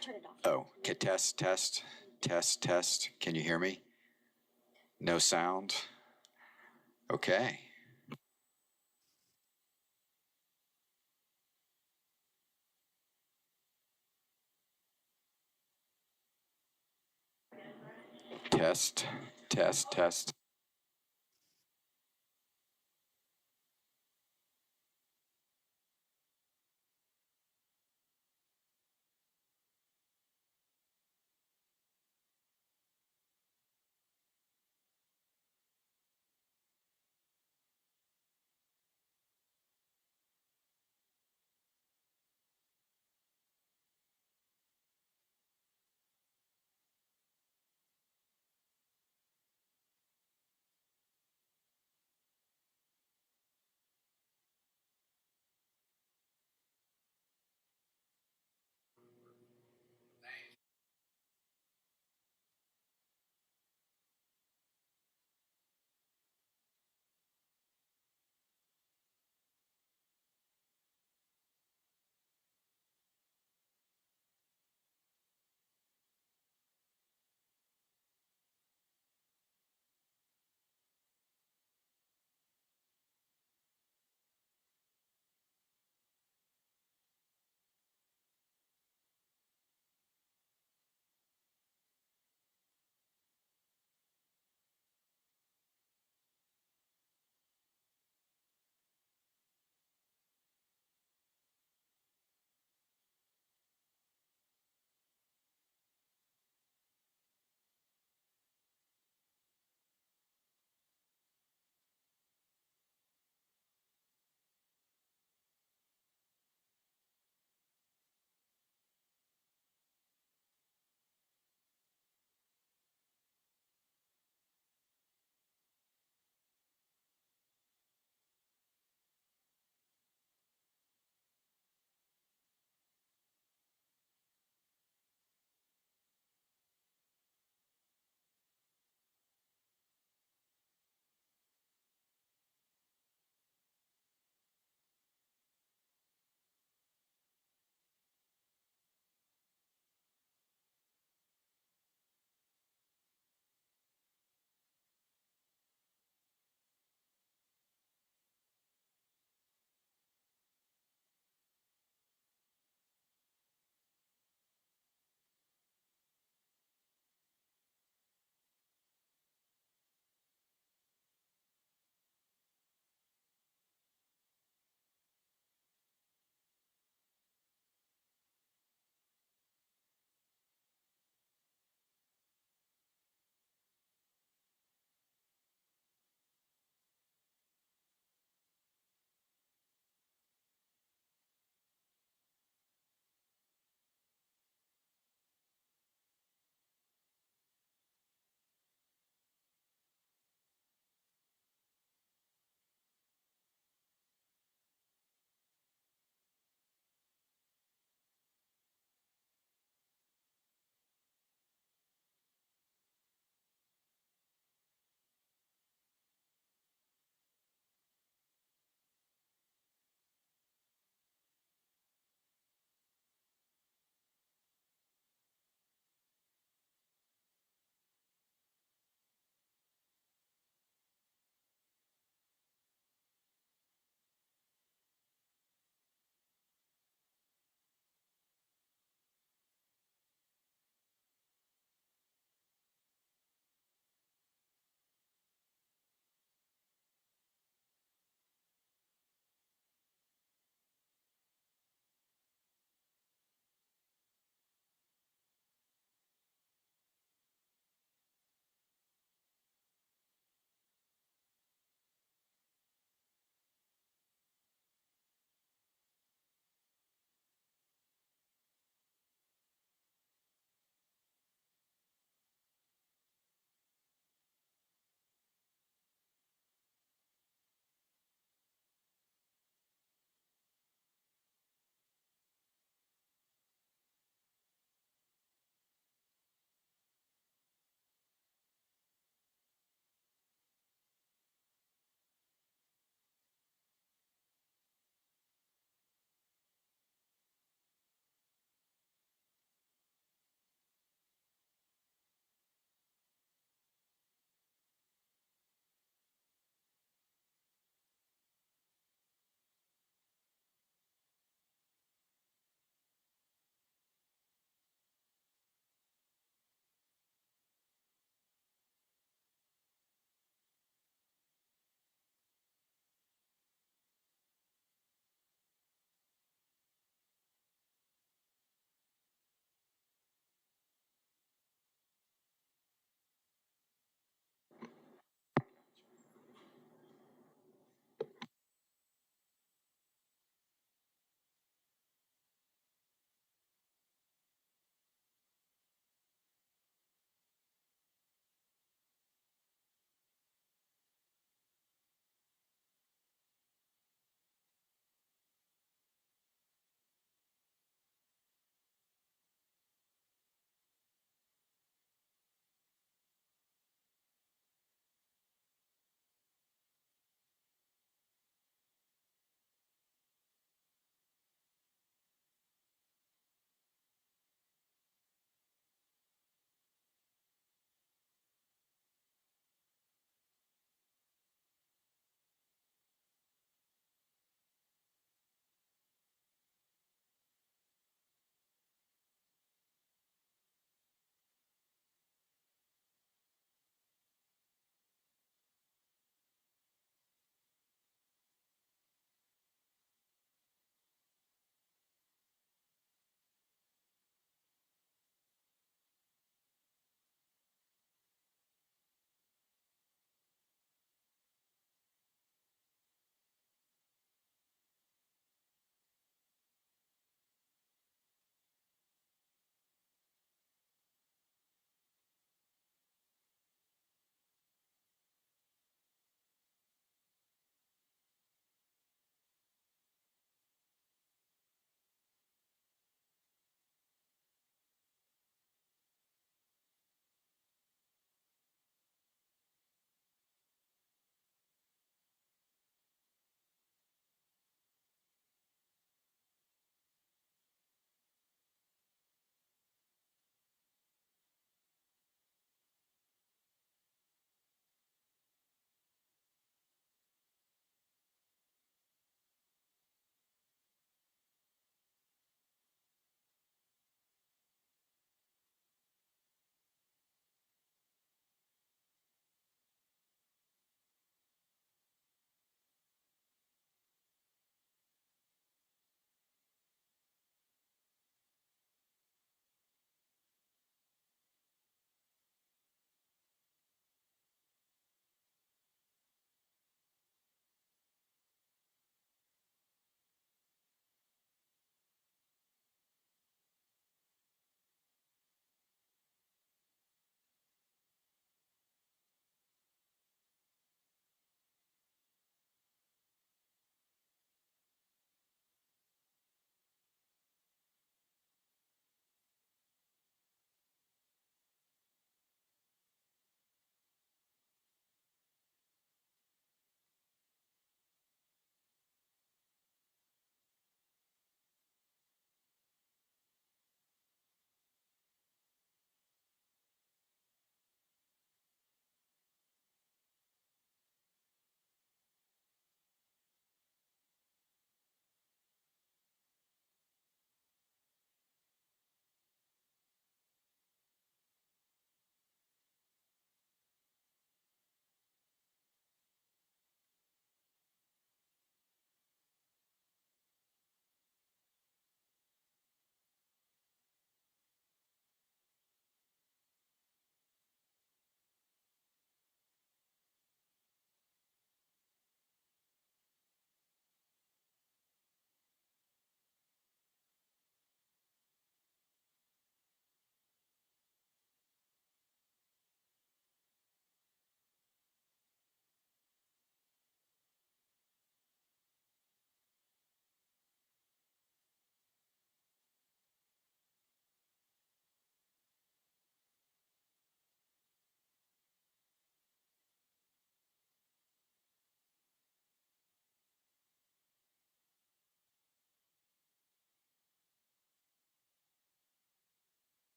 turn it off. Oh, okay, test, test, test, test. Can you hear me? No sound? Okay. Test, test, test.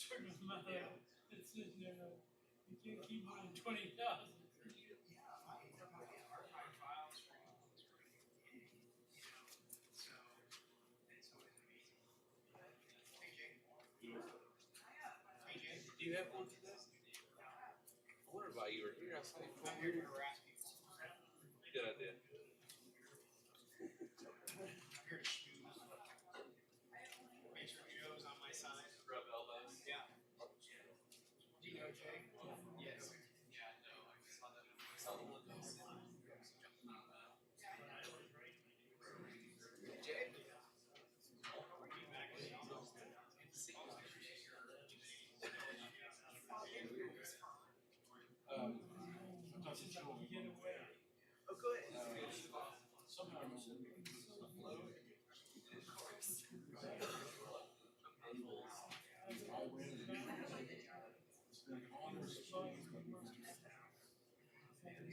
certain amount that's in there. You can't keep more than 20,000. Do you have one today? I wonder why you were here. I'm here to harass people. Good idea. I'm here to schmooze. Make sure Joe's on my side. Rub elbows. Yeah. Do you know Jay? Yes. Yeah, I know. I saw that. I saw the look. Jay? I'm not so sure. Get away. Oh, go ahead.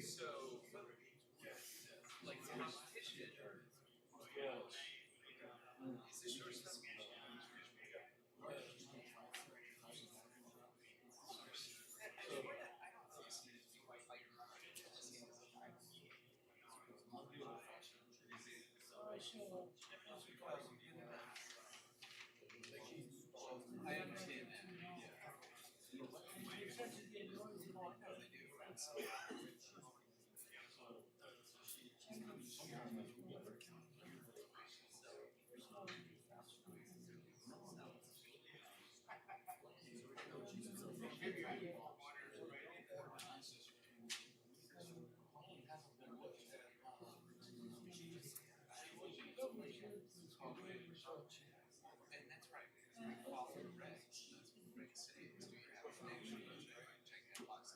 So, like competition. Is this your stuff? I understand that. And that's right. We follow the regs. Regs say it's to have a connection. Check that box.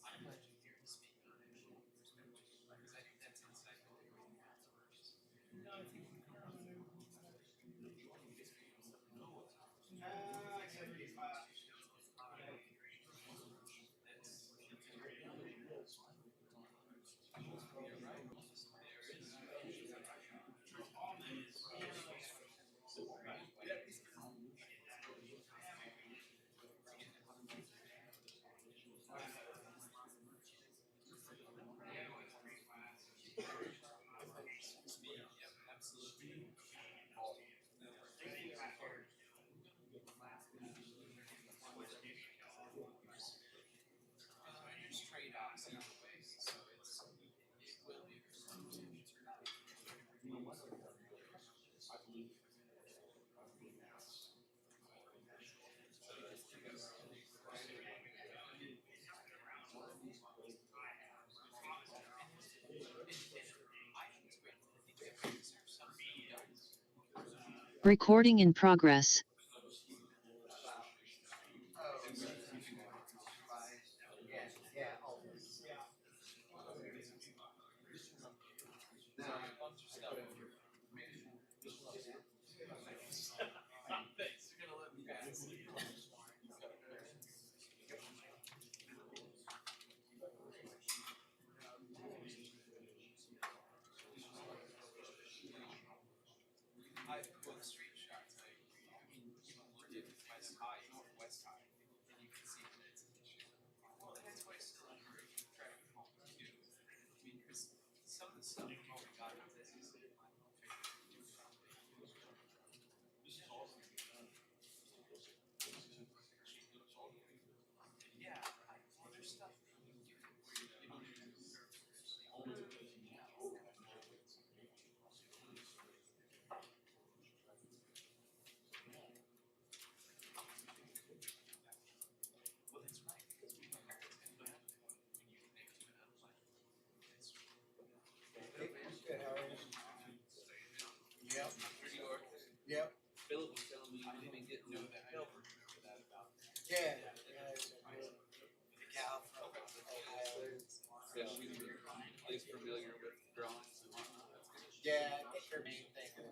I'm glad you're here to speak on it. Because I think that's inside the there's trade-offs either way, so it will be. Recording in progress. Thanks, you're gonna let me pass. I both street shots. We're doing West High, West High, and you can see that it's an issue. Well, that's why I still encourage traffic homes too. I mean, because some of the stuff we've already got in this is. Yeah, well, there's stuff that you can do where you don't even well, that's right, because we don't know what's going to happen when you connect to an outlet. Good, how are you? Yep. Pretty hard. Yep. Philip was telling me you didn't even get no that help or that about. Yeah. The gal from Ohio. Yeah, she's at least familiar with drawings and whatnot. That's good. Yeah, I think her main thing is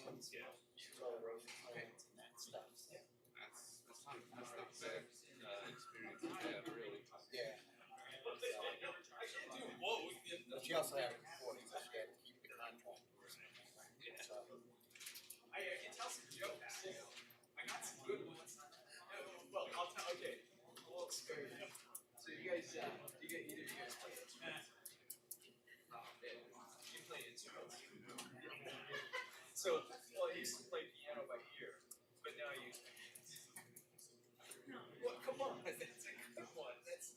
All the road plans and that stuff. That's not a bad experience to have, really. Yeah. But you also have recordings that you have to keep the contract. So, I can tell some jokes. I got some good ones. Well, I'll tell. Okay, a little story. So you guys play instruments? You play instruments? So, well, I used to play piano by ear, but now I use my hands. Well, come on, that's a good one. That's.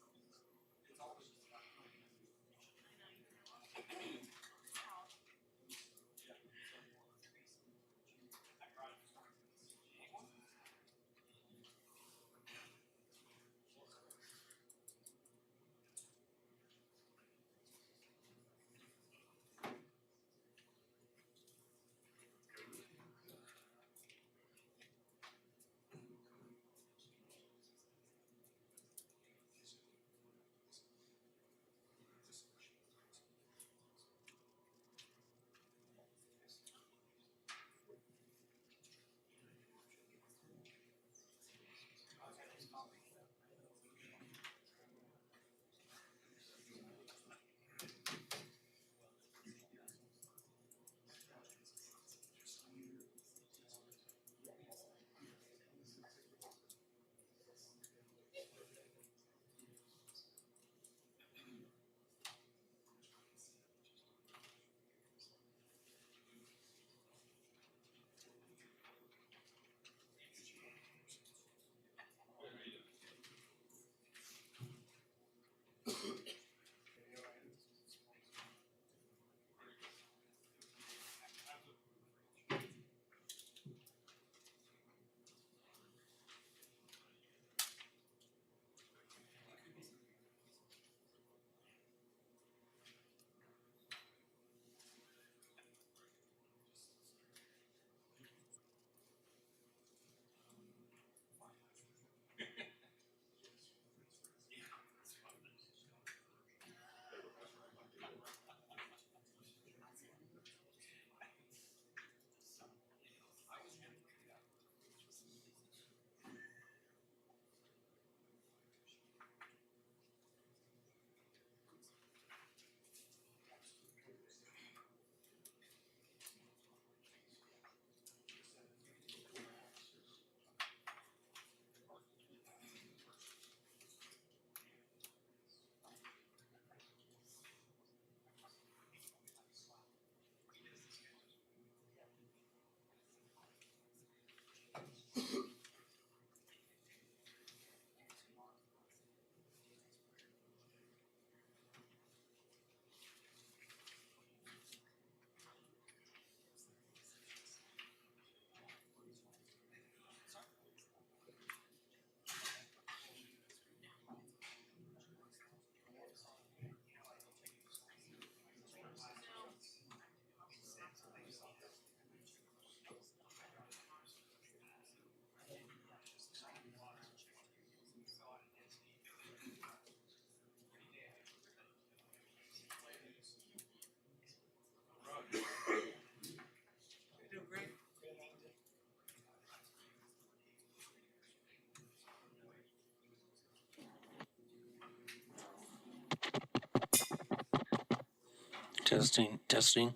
Testing, testing.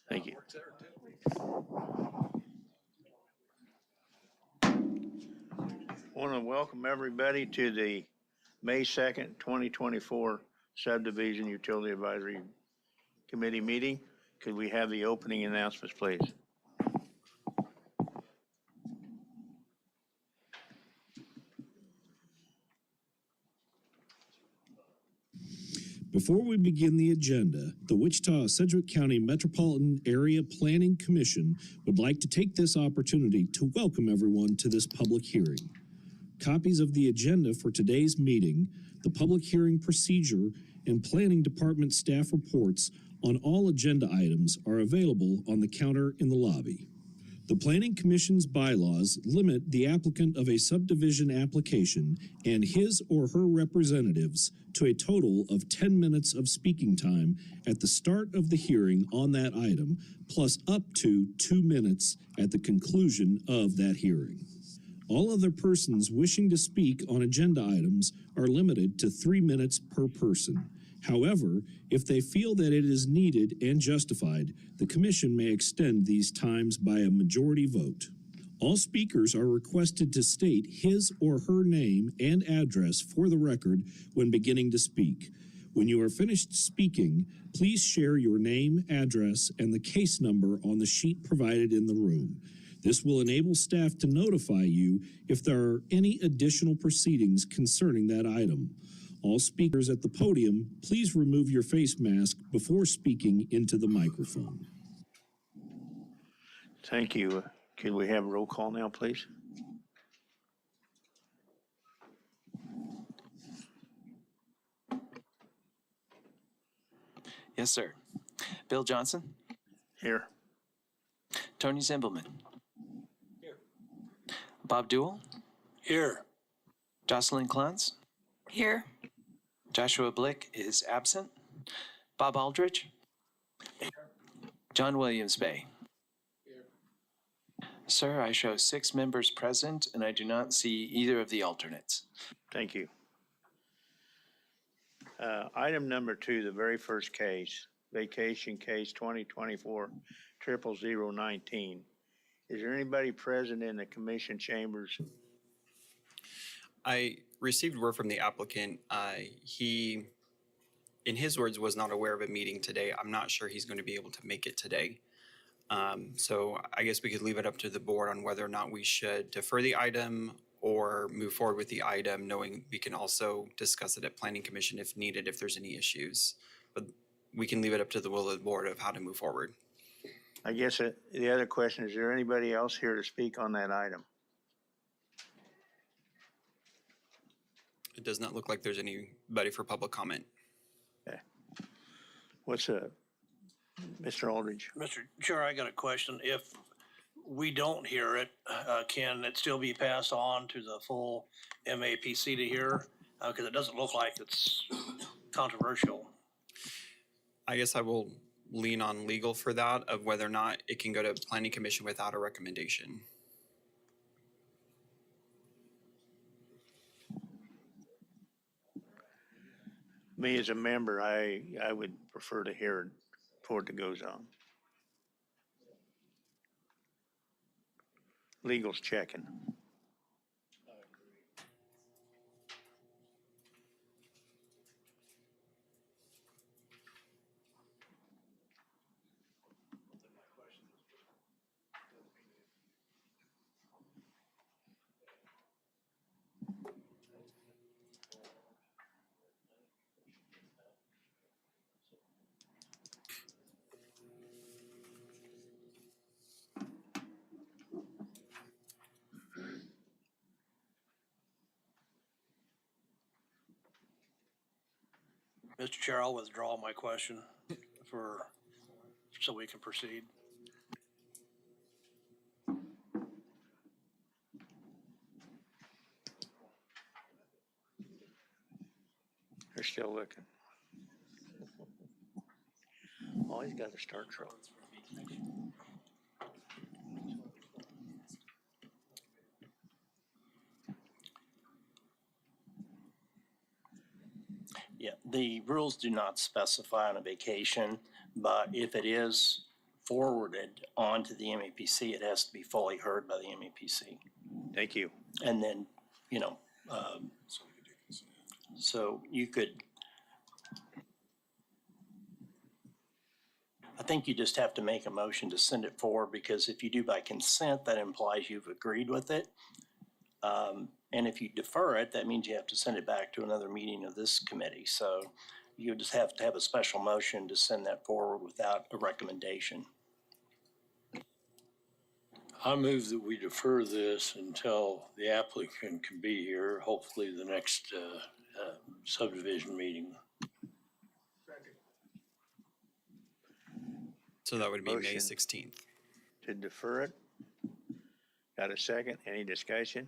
Thank you. Want to welcome everybody to the May 2nd, 2024 Subdivision Utility Advisory Committee meeting. Could we have the opening announcements, please? Before we begin the agenda, the Wichita-Sedgwick County Metropolitan Area Planning Commission would like to take this opportunity to welcome everyone to this public hearing. Copies of the agenda for today's meeting, the public hearing procedure, and Planning Department staff reports on all agenda items are available on the counter in the lobby. The Planning Commission's bylaws limit the applicant of a subdivision application and his or her representatives to a total of 10 minutes of speaking time at the start of the hearing on that item, plus up to 2 minutes at the conclusion of that hearing. All other persons wishing to speak on agenda items are limited to 3 minutes per person. However, if they feel that it is needed and justified, the Commission may extend these times by a majority vote. All speakers are requested to state his or her name and address for the record when beginning to speak. When you are finished speaking, please share your name, address, and the case number on the sheet provided in the room. This will enable staff to notify you if there are any additional proceedings concerning that item. All speakers at the podium, please remove your face mask before speaking into the microphone. Thank you. Can we have a roll call now, please? Yes, sir. Bill Johnson, Here. Tony Zimbelman. Here. Bob Duell, Here. Jocelyn Clance, Here. Joshua Blick is absent. Bob Aldridge, John Williams Bay. Sir, I show 6 members present, and I do not see either of the alternates. Thank you. Item number 2, the very first case, vacation case 2024-00019. Is there anybody present in the commission chambers? I received word from the applicant. He, in his words, was not aware of a meeting today. I'm not sure he's going to be able to make it today. So I guess we could leave it up to the board on whether or not we should defer the item or move forward with the item, knowing we can also discuss it at Planning Commission if needed, if there's any issues. But we can leave it up to the will of the board of how to move forward. I guess the other question, is there anybody else here to speak on that item? It does not look like there's anybody for public comment. Okay. What's Mr. Aldridge? Mr. Chair, I got a question. If we don't hear it, can it still be passed on to the full MAPC to hear? Because it doesn't look like it's controversial. I guess I will lean on legal for that, of whether or not it can go to Planning Commission without a recommendation. Me as a member, I would prefer to hear it before it goes on. Legal's checking. Mr. Chair, I'll withdraw my question so we can proceed. They're still looking. Always got to start trouble. Yeah, the rules do not specify on a vacation, but if it is forwarded onto the MAPC, it has to be fully heard by the MAPC. Thank you. And then, so you could think you just have to make a motion to send it forward, because if you do by consent, that implies you've agreed with it. And if you defer it, that means you have to send it back to another meeting of this committee. So you just have to have a special motion to send that forward without a recommendation. I move that we defer this until the applicant can be here, hopefully the next subdivision meeting. So that would be May Motion. 16th. To defer it. Got a second? Any discussion?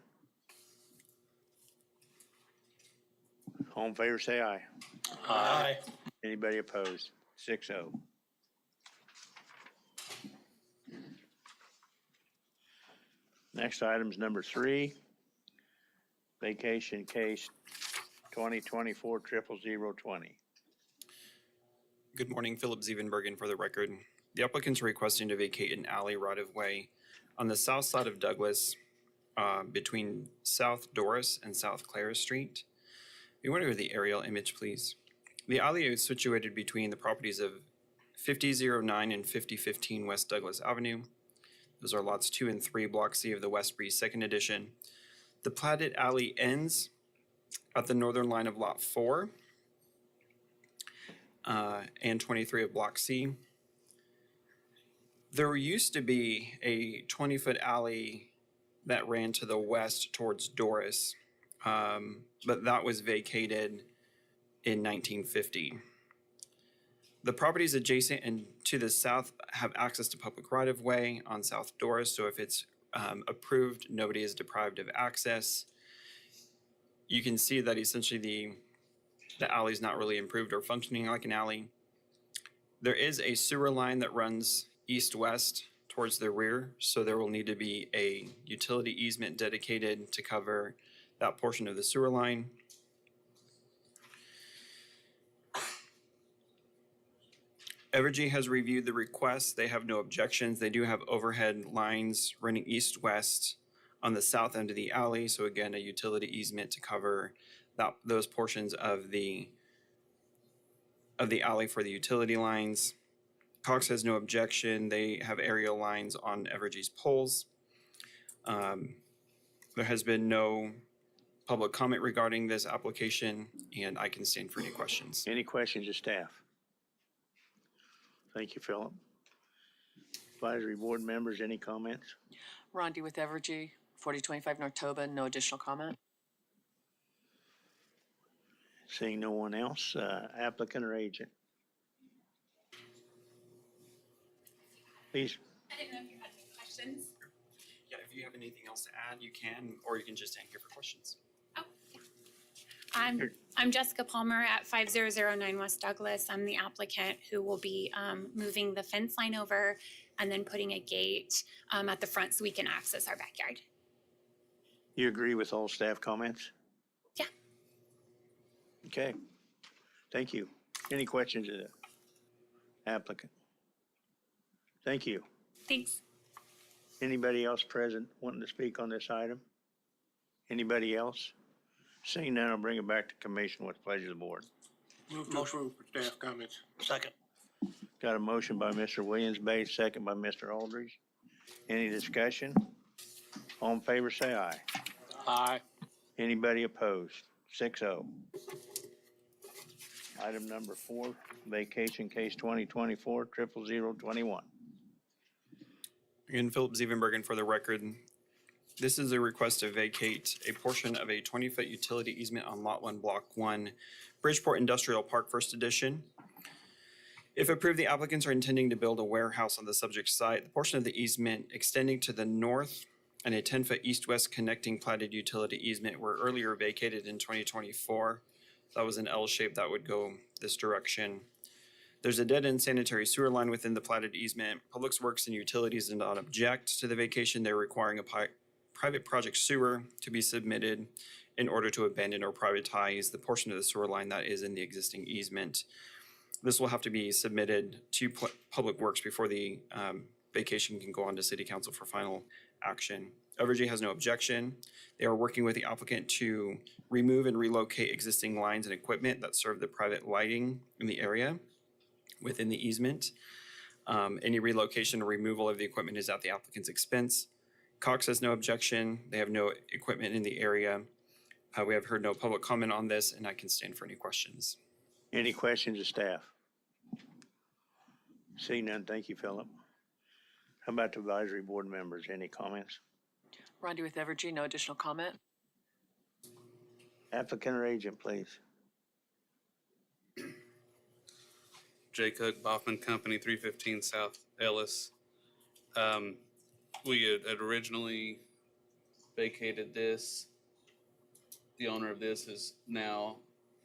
All in favor, say aye. Aye. Anybody opposed? 6-0. Next item is number 3. Vacation case 2024-00020. Good morning, Philip Zievenbergen for the record. The applicant's requesting to vacate an alley right-of-way on the south side of Douglas between South Doris and South Clara Street. We want to go to the aerial image, please. The alley is situated between the properties of 5009 and 5015 West Douglas Avenue. Those are lots 2 and 3, Block C of the West Breeze Second Edition. The platted alley ends at the northern line of Lot 4 and 23 of Block C. There used to be a 20-foot alley that ran to the west towards Doris, but that was vacated in 1950. The properties adjacent and to the south have access to public right-of-way on South Doris, so if it's approved, nobody is deprived of access. You can see that essentially the alley is not really improved or functioning like an alley. There is a sewer line that runs east-west towards the rear, so there will need to be a utility easement dedicated to cover that portion of the sewer line. Evergy has reviewed the request. They have no objections. They do have overhead lines running east-west on the south end of the alley. So again, a utility easement to cover those portions of the alley for the utility lines. Cox has no objection. They have aerial lines on Evergy's poles. There has been no public comment regarding this application, and I can stand for any questions. Any questions of staff? Thank you, Philip. Advisory board members, any comments? Rondi with Evergy, 4025 North Toba, no additional comment. Seeing no one else, applicant or agent? Please. I didn't know if you had any questions. Yeah, if you have anything else to add, you can, or you can just hang here for questions. Oh, yeah. I'm Jessica Palmer at 5009 West Douglas. I'm the applicant who will be moving the fence line over and then putting a gate at the front so we can access our backyard. You agree with all staff comments? Yeah. Okay. Thank you. Any questions of the applicant? Thank you. Thanks. Anybody else present wanting to speak on this item? Anybody else? Seeing none, I'll bring it back to commission. What's the pleasure of the board? Move to approve for staff comments. Second. Got a motion by Mr. Williams Bay, second by Mr. Aldridge. Any discussion? All in favor, say aye. Aye. Anybody opposed? 6-0. Item number 4, vacation case 2024-00021. Again, Philip Zievenbergen for the record. This is a request to vacate a portion of a 20-foot utility easement on Lot 1, Block 1, Bridgeport Industrial Park, First Edition. If approved, the applicants are intending to build a warehouse on the subject site. The portion of the easement extending to the north and a 10-foot east-west connecting platted utility easement were earlier vacated in 2024. That was an L shape that would go this direction. There's a dead-end sanitary sewer line within the platted easement. Public Works and Utilities did not object to the vacation. They're requiring a private project sewer to be submitted in order to abandon or privatize the portion of the sewer line that is in the existing easement. This will have to be submitted to Public Works before the vacation can go on to City Council for final action. Evergy has no objection. They are working with the applicant to remove and relocate existing lines and equipment that serve the private lighting in the area within the easement. Any relocation or removal of the equipment is at the applicant's expense. Cox has no objection. They have no equipment in the area. We have heard no public comment on this, and I can stand for any questions. Any questions of staff? See none, thank you, Philip. How about the advisory board members? Any comments? Rondi with Evergy, no additional comment. Applicant or agent, please. Jay Cook, Baughman Company, 315 South Ellis. We had originally vacated this. The owner of this is now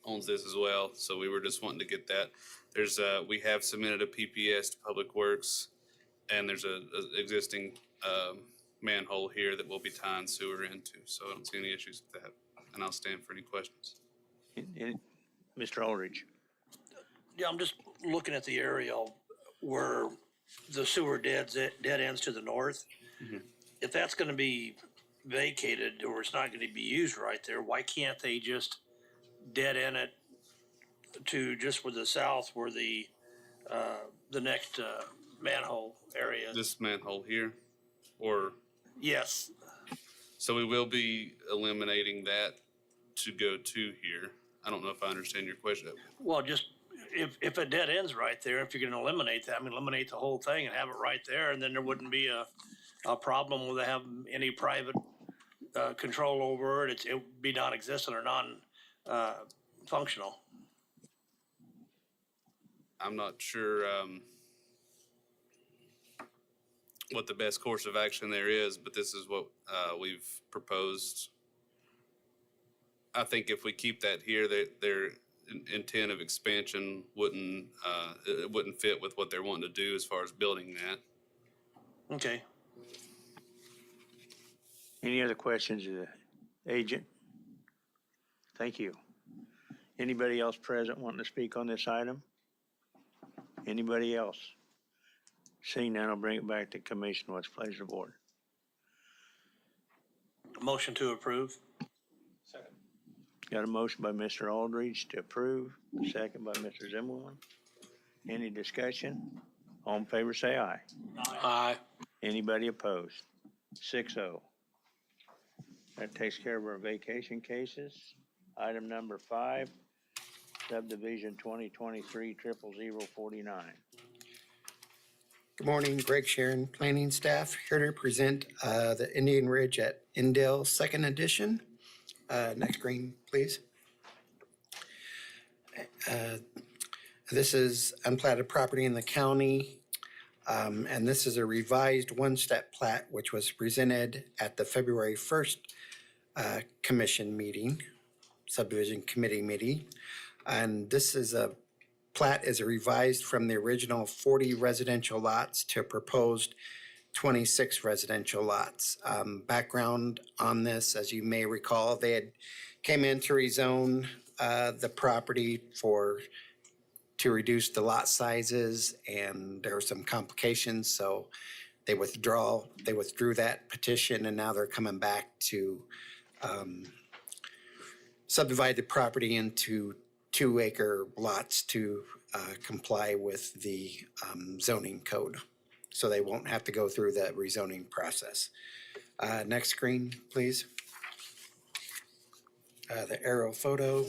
owns this as well, so we were just wanting to get that. There's we have submitted a PPS to Public Works, and there's a existing manhole here that we'll be tying sewer into, so I don't see any issues with that. And I'll stand for any questions. Mr. Aldridge. Yeah, I'm just looking at the aerial where the sewer dead ends to the north. Mhm. If that's gonna be vacated or it's not gonna be used right there, why can't they just dead end it to just with the south where the next manhole area is? This manhole here, or Yes, so we will be eliminating that to go to here. I don't know if I understand your question. well, just if it dead ends right there, if you're gonna eliminate that, I mean, eliminate the whole thing and have it right there, and then there wouldn't be a problem with having any private control over it. It would be non-existent or non-functional. I'm not sure what the best course of action there is, but this is what we've proposed. I think if we keep that here, their intent of expansion wouldn't it wouldn't fit with what they're wanting to do as far as building that. Okay. Any other questions of the agent? Thank you. Anybody else present wanting to speak on this item? Anybody else? Seeing none, I'll bring it back to commission. What's the pleasure of the board? Motion to approve. Got a motion by Mr. Aldridge to approve, second by Mr. Zimmerman. Any discussion? All in favor, say aye. Aye. Anybody opposed? 6-0. That takes care of our vacation cases. Item number 5, Subdivision 2023-00049. Good morning, Greg Sharon, planning staff, here to present the Indian Ridge at Indale Second Edition. Next screen, please. This is unplatted property in the county, and this is a revised one-step plat which was presented at the February 1st commission meeting, subdivision committee meeting. And this is a plat is revised from the original 40 residential lots to proposed 26 residential lots. Background on this, as you may recall, they had came in to rezone the property to reduce the lot sizes, and there were some complications, so they withdrew that petition, and now they're coming back to subdivide the property into 2-acre lots to comply with the zoning code. So they won't have to go through the rezoning process. Next screen, please. The aerial photo.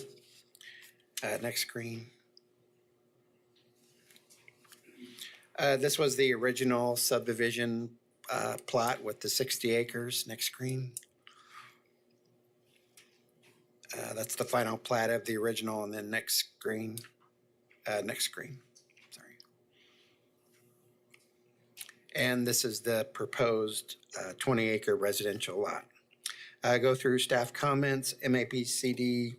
Next screen. This was the original subdivision plot with the 60 acres. Next screen. That's the final plat of the original, and then next screen. Next screen. Sorry. And this is the proposed 20-acre residential lot. Go through staff comments. MAPCD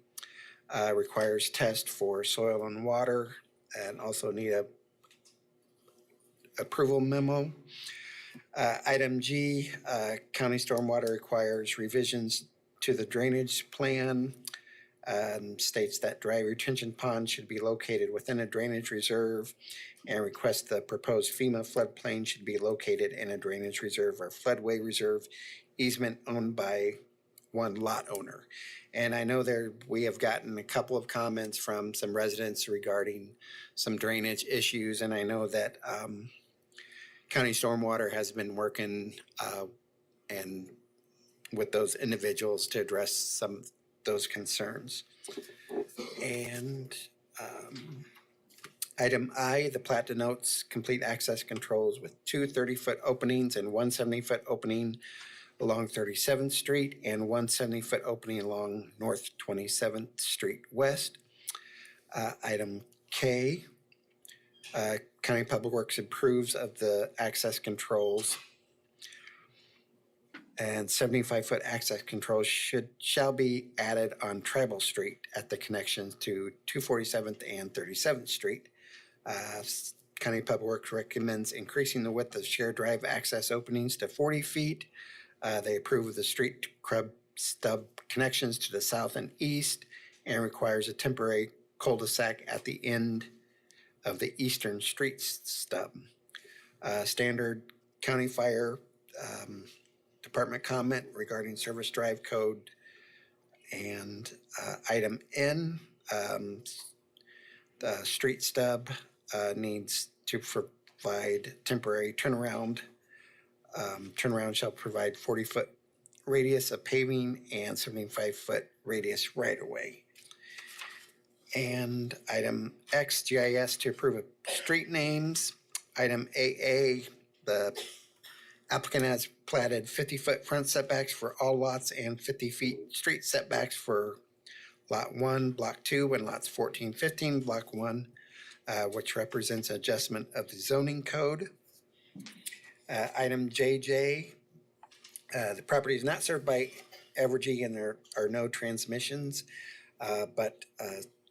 requires test for soil and water, and also need a approval memo. Item G, county stormwater requires revisions to the drainage plan. States that dry retention pond should be located within a drainage reserve, and requests the proposed FEMA floodplain should be located in a drainage reserve or floodway reserve easement owned by one lot owner. And I know we have gotten a couple of comments from some residents regarding some drainage issues, and I know that County Stormwater has been working and with those individuals to address some of those concerns. And item I, the plat denotes complete access controls with two 30-foot openings and one 70-foot opening along 37th Street and one 70-foot opening along North 27th Street West. Item K, County Public Works approves of the access controls, and 75-foot access controls shall be added on Tribal Street at the connections to 247th and 37th Street. County Public Works recommends increasing the width of shared drive access openings to 40 feet. They approve of the street curb stub connections to the south and east and requires a temporary cul-de-sac at the end of the eastern street stub. Standard county fire department comment regarding service drive code. And item N, the street stub needs to provide temporary turnaround. Turnaround shall provide 40-foot radius of paving and 75-foot radius right-of-way. And item X, GIS to approve of street names. Item AA, the applicant has platted 50-foot front setbacks for all lots and 50 feet street setbacks for Lot 1, Block 2, and lots 14, 15, Block 1, which represents adjustment of the zoning code. Item JJ, the property is not served by Evergy and there are no transmissions, but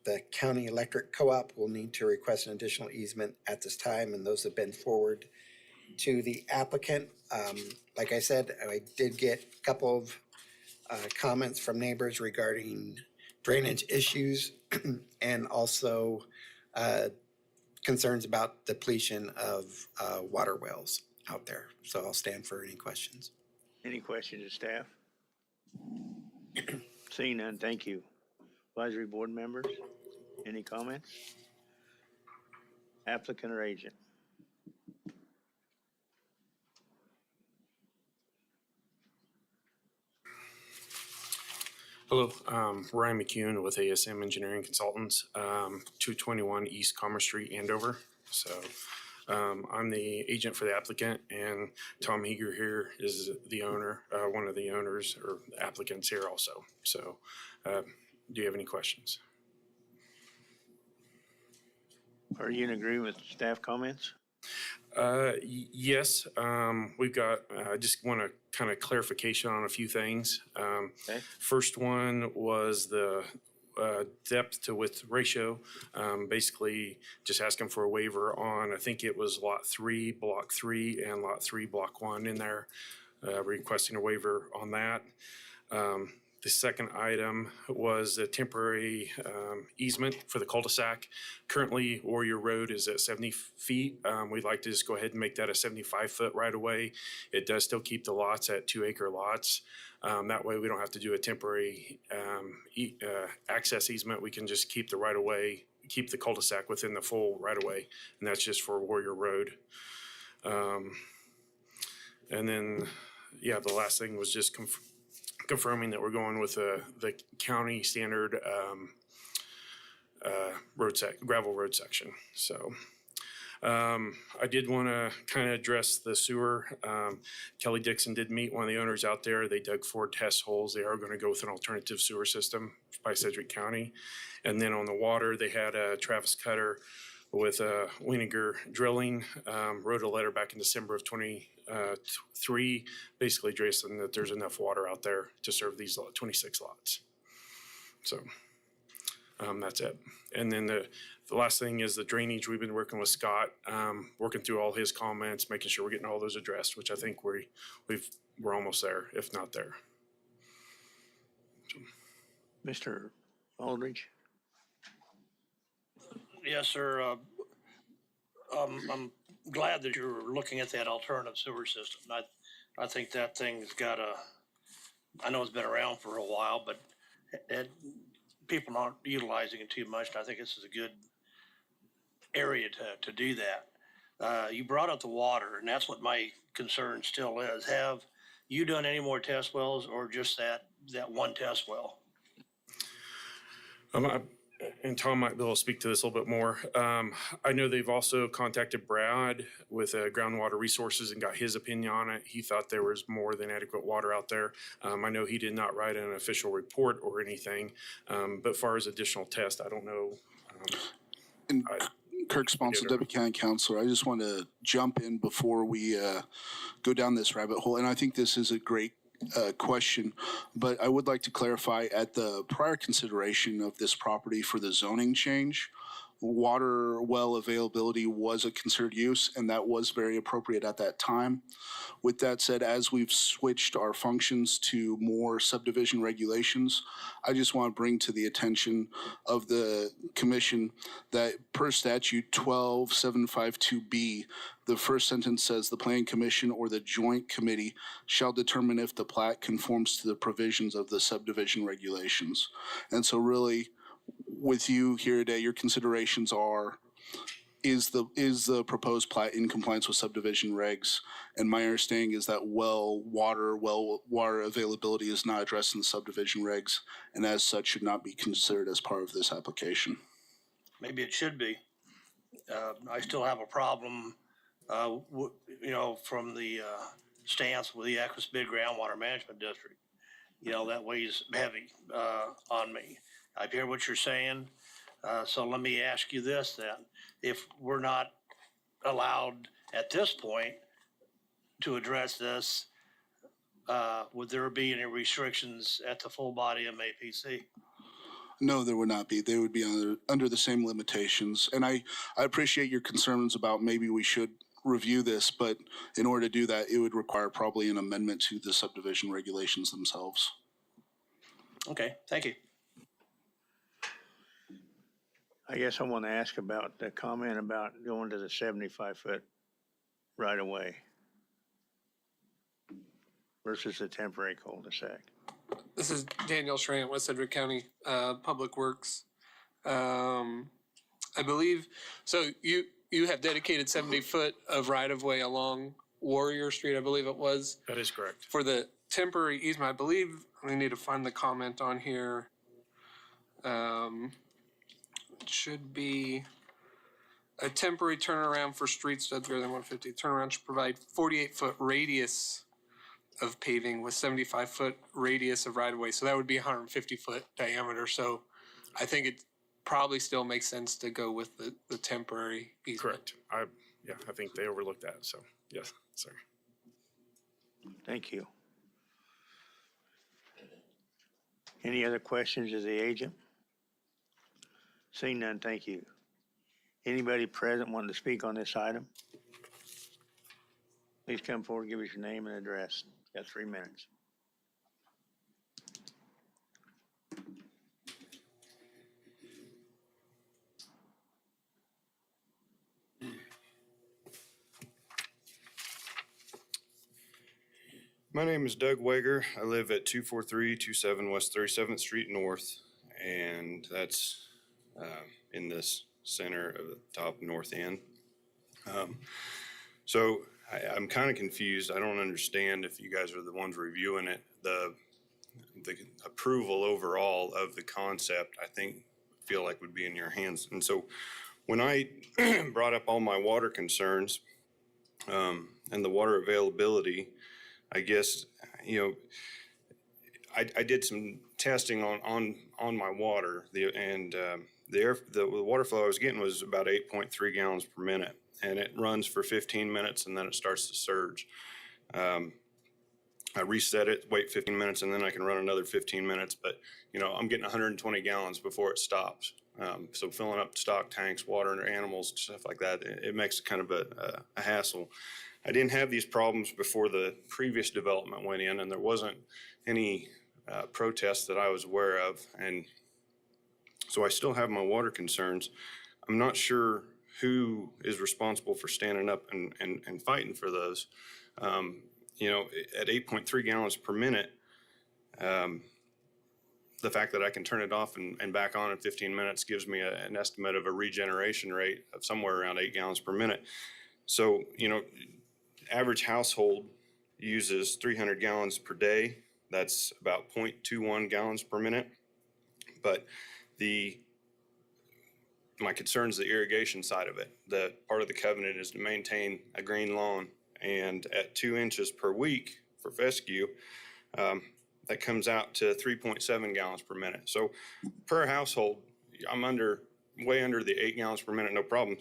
the county electric co-op will need to request an additional easement at this time, and those have been forwarded to the applicant. Like I said, I did get a couple of comments from neighbors regarding drainage issues and also concerns about depletion of water wells out there. So I'll stand for any questions. Any questions of staff? Seeing none, thank you. Advisory board members, any comments? Applicant or agent? Hello, Ryan McCune with ASM Engineering Consultants, 221 East Commerce Street, Andover. So I'm the agent for the applicant, and Tom Heeger here is the owner, one of the owners or applicants here also. So do you have any questions? Are you in agreement with staff comments? Yes, we've got, I just want to kind of clarification on a few things. Okay. First one was the depth to width ratio. Basically just asking for a waiver on, I think it was lot 3, block 3 and lot 3, block 1 in there, requesting a waiver on that. The second item was a temporary easement for the cul-de-sac. Currently, Warrior Road is at 70 feet. We'd like to just go ahead and make that a 75-foot right-of-way. It does still keep the lots at 2-acre lots. That way, we don't have to do a temporary access easement. We can just keep the right-of-way, keep the cul-de-sac within the full right-of-way, and that's just for Warrior Road. And then, yeah, the last thing was just confirming that we're going with the county standard gravel road section. So I did want to kind of address the sewer. Kelly Dixon did meet one of the owners out there. They dug 4 test holes. They are going to go with an alternative sewer system by Sedgwick County. And then on the water, they had Travis Cutter with Wieninger Drilling, wrote a letter back in December of 23, basically addressing that there's enough water out there to serve these 26 lots. So that's it. And then the last thing is the drainage. We've been working with Scott, working through all his comments, making sure we're getting all those addressed, which I think we're almost there, if not there. So. Mr. Aldridge? Yes, sir. I'm glad that you're looking at that alternative sewer system. I think that thing's got I know it's been around for a while, but people aren't utilizing it too much. And I think this is a good area to do that. You brought up the water, and that's what my concern still is. Have you done any more test wells or just that one test well? And Tom might be able to speak to this a little bit more. I know they've also contacted Brad with Groundwater Resources and got his opinion on it. He thought there was more than adequate water out there. I know he did not write an official report or anything, but as far as additional tests, I don't know. Kirk Sponsor, Deputy County Councilor. I just want to jump in before we go down this rabbit hole. And I think this is a great question, but I would like to clarify at the prior consideration of this property for the zoning change, water well availability was a considered use, and that was very appropriate at that time. With that said, as we've switched our functions to more subdivision regulations, I just want to bring to the attention of the commission that per statute 12752B, the first sentence says the planning commission or the joint committee shall determine if the plat conforms to the provisions of the subdivision regulations. And so really, with you here today, your considerations are, is the proposed plat in compliance with subdivision regs? And my understanding is that water availability is not addressed in the subdivision regs, and as such should not be considered as part of this application. Maybe it should be. I still have a problem, from the stance with the Equus Bid Groundwater Management District. That weighs heavy on me. I hear what you're saying. So let me ask you this then. If we're not allowed at this point to address this, would there be any restrictions at the full body MAPC? No, there would not be. They would be under the same limitations. And I appreciate your concerns about maybe we should review this, but in order to do that, it would require probably an amendment to the subdivision regulations themselves. Okay, thank you. I guess I want to ask about the comment about going to the 75-foot right of way versus the temporary cul-de-sac. This is Daniel Schrant, West Sedgwick County Public Works. I believe, so you have dedicated 70 foot of right of way along Warrior Street, I believe it was. That is correct. For the temporary easement, I believe, I need to find the comment on here. It should be a temporary turnaround for streets greater than 150. Turnaround should provide 48-foot radius of paving with 75-foot radius of right-of-way. So that would be 150-foot diameter. So I think it probably still makes sense to go with the temporary easement. Correct. I think they overlooked that. So yes, sorry. Thank you. Any other questions of the agent? Seeing none, thank you. Anybody present wanting to speak on this item? Please come forward, give us your name and address. Got 3 minutes. My name is Doug Wager. I live at 24327 West 37th Street North, and that's in this center of the top north end. So I'm kind of confused. I don't understand if you guys are the ones reviewing it. The approval overall of the concept, I feel like would be in your hands. And so when I brought up all my water concerns and the water availability, I guess, I did some testing on my water, the water flow I was getting was about 8.3 gallons per minute, and it runs for 15 minutes and then it starts to surge. I reset it, wait 15 minutes, and then I can run another 15 minutes, but I'm getting 120 gallons before it stops. So filling up stock tanks, water, animals, stuff like that, it makes kind of a hassle. I didn't have these problems before the previous development went in, and there wasn't any protests that I was aware of. And so I still have my water concerns. I'm not sure who is responsible for standing up and fighting for those. At 8.3 gallons per minute, the fact that I can turn it off and back on in 15 minutes gives me an estimate of a regeneration rate of somewhere around 8 gallons per minute. So, average household uses 300 gallons per day. That's about 0.21 gallons per minute. But my concern is the irrigation side of it. The part of the covenant is to maintain a green lawn, and at 2 inches per week for fescue, that comes out to 3.7 gallons per minute. So per household, I'm way under the 8 gallons per minute, no problem.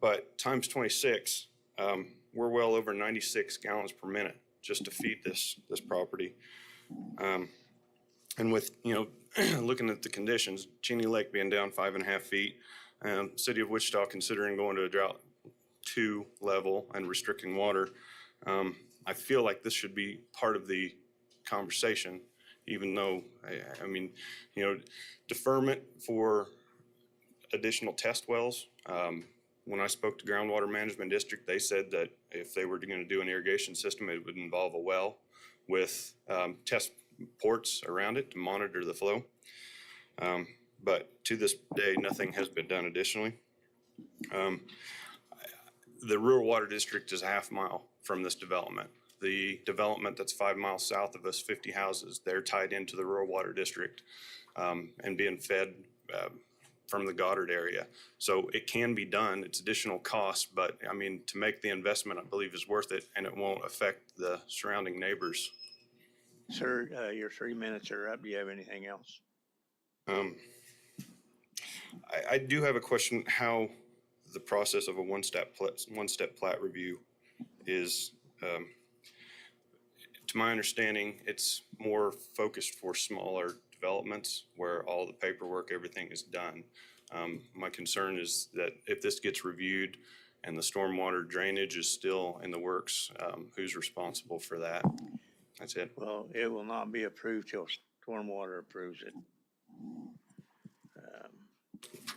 But times 26, we're well over 96 gallons per minute just to feed this property. And with, looking at the conditions, Cheney Lake being down 5.5 feet, City of Wichita considering going to a drought 2 level and restricting water, I feel like this should be part of the conversation, even though, deferment for additional test wells. When I spoke to Groundwater Management District, they said that if they were going to do an irrigation system, it would involve a well with test ports around it to monitor the flow. But to this day, nothing has been done additionally. The rural water district is a half mile from this development. The development that's 5 miles south of us, 50 houses, they're tied into the rural water district and being fed from the Goddard area. So it can be done. It's additional cost, but to make the investment, I believe is worth it, and it won't affect the surrounding neighbors. Sir, your 3 minutes are up. Do you have anything else? I do have a question, how the process of a one-step plat review is. To my understanding, it's more focused for smaller developments where all the paperwork, everything is done. My concern is that if this gets reviewed and the stormwater drainage is still in the works, who's responsible for that? That's it. Well, it will not be approved till stormwater approves it.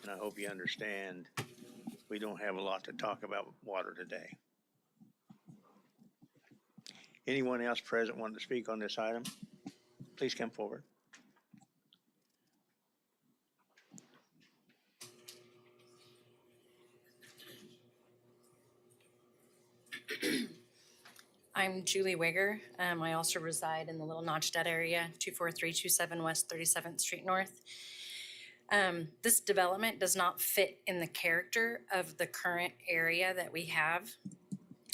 And I hope you understand, we don't have a lot to talk about water today. Anyone else present want to speak on this item? Please come forward. I'm Julie Wigger. I also reside in the Little Notchdad area, 24327 West 37th Street North. This development does not fit in the character of the current area that we have.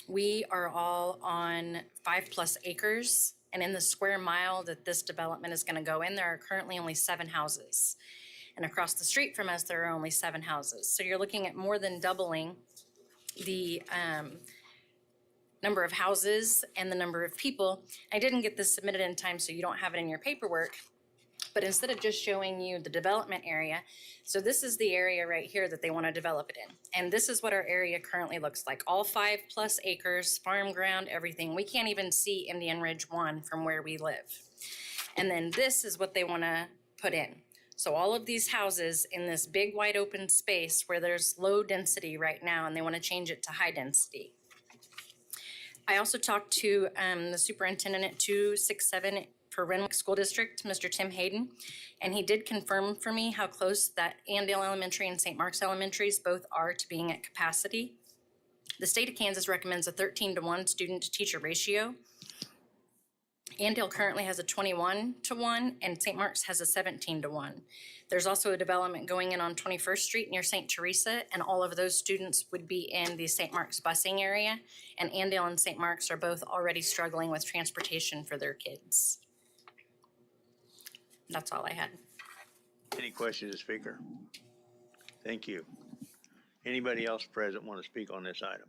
We are all on 5+ acres, and in the square mile that this development is going to go in, there are currently only 7 houses. And across the street from us, there are only 7 houses. So you're looking at more than doubling the number of houses and the number of people. I didn't get this submitted in time, so you don't have it in your paperwork. But instead of just showing you the development area, so this is the area right here that they want to develop it in. And this is what our area currently looks like. All 5+ acres, farm ground, everything. We can't even see Indian Ridge 1 from where we live. And then this is what they want to put in. So all of these houses in this big wide open space where there's low density right now, and they want to change it to high density. I also talked to the superintendent at 267 for Renwick School District, Mr. Tim Hayden, and he did confirm for me how close that Andale Elementary and St. Mark's Elementaries both are to being at capacity. The state of Kansas recommends a 13-to-1 student-to-teacher ratio. Andale currently has a 21-to-1, and St. Mark's has a 17-to-1. There's also a development going in on 21st Street near St. Teresa, and all of those students would be in the St. Mark's busing area, and Andale and St. Mark's are both already struggling with transportation for their kids. That's all I had. Any questions, Speaker? Thank you. Anybody else present want to speak on this item?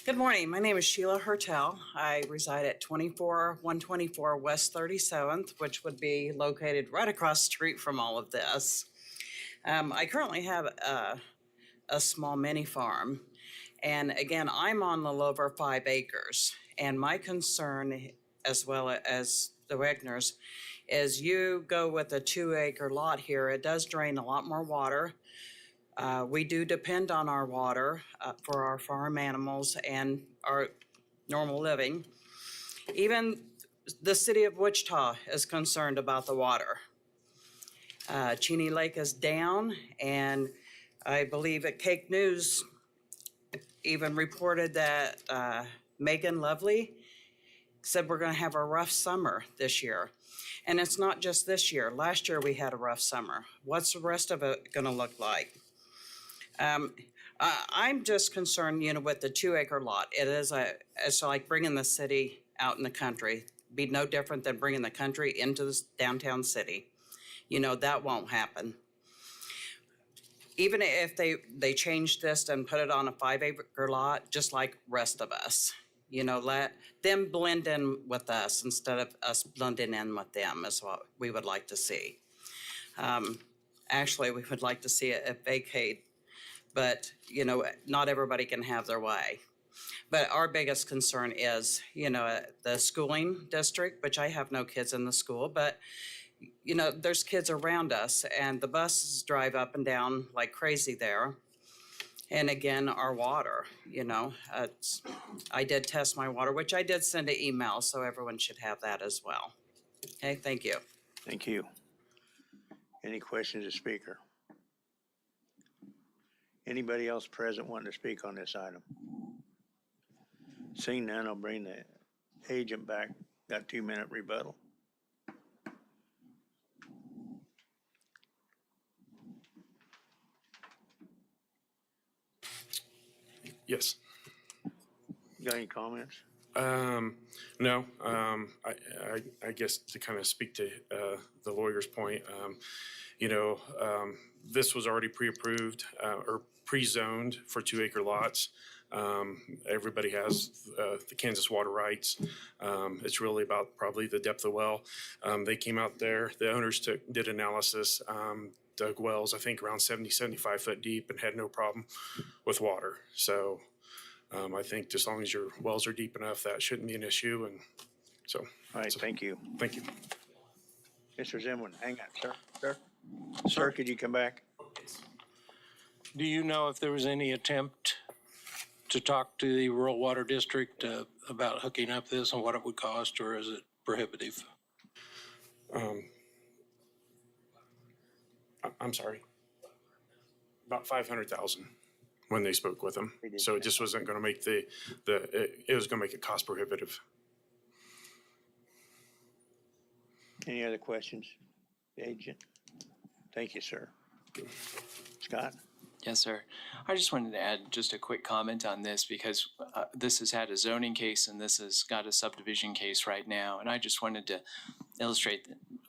Good morning. My name is Sheila Hertel. I reside at 124 West 37th, which would be located right across the street from all of this. I currently have a small mini farm, and again, I'm on the over 5 acres. And my concern, as well as the Wegners, is you go with a 2-acre lot here. It does drain a lot more water. We do depend on our water for our farm animals and our normal living. Even the city of Wichita is concerned about the water. Cheney Lake is down, and I believe at Cake News even reported that Megan Lovely said we're going to have a rough summer this year. And it's not just this year. Last year we had a rough summer. What's the rest of it going to look like? I'm just concerned, with the 2-acre lot. It's like bringing the city out in the country. Be no different than bringing the country into the downtown city. That won't happen. Even if they change this and put it on a 5-acre lot, just like rest of us, let them blend in with us instead of us blending in with them is what we would like to see. Actually, we would like to see it vacate, but, not everybody can have their way. But our biggest concern is, the schooling district, which I have no kids in the school, but there's kids around us and the buses drive up and down like crazy there. And again, our water, I did test my water, which I did send an email, so everyone should have that as well. Okay, thank you. Thank you. Any questions of speaker? Anybody else present wanting to speak on this item? Seeing none, I'll bring the agent back. Got 2-minute rebuttal. Yes. You got any comments? No. I guess to kind of speak to the lawyer's point, this was already pre-approved or pre-zoned for 2-acre lots. Everybody has the Kansas water rights. It's really about probably the depth of well. They came out there, the owners did analysis, dug wells, I think around 70, 75 foot deep and had no problem with water. So I think just as long as your wells are deep enough, that shouldn't be an issue. And so. All right, thank you. Thank you. Mr. Zimmerman, hang on, sir. Sir, could you come back? Do you know if there was any attempt to talk to the rural water district about hooking up this and what it would cost, or is it prohibitive? I'm sorry. About 500,000 when they spoke with them. So it just wasn't going to make it was going to make it cost prohibitive. Any other questions, agent? Thank you, sir. Scott? Yes, sir. I just wanted to add just a quick comment on this because this has had a zoning case and this has got a subdivision case right now. And I just wanted to illustrate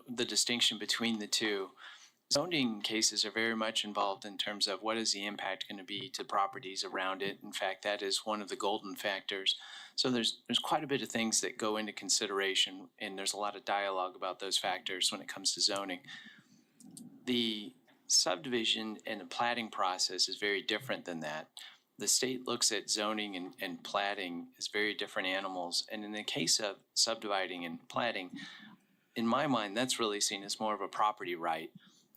the distinction between the two. Zoning cases are very much involved in terms of what is the impact going to be to properties around it. In fact, that is one of the golden factors. So there's quite a bit of things that go into consideration, and there's a lot of dialogue about those factors when it comes to zoning. The subdivision and the platting process is very different than that. The state looks at zoning and platting as very different animals. And in the case of subdividing and platting, in my mind, that's really seen as more of a property right.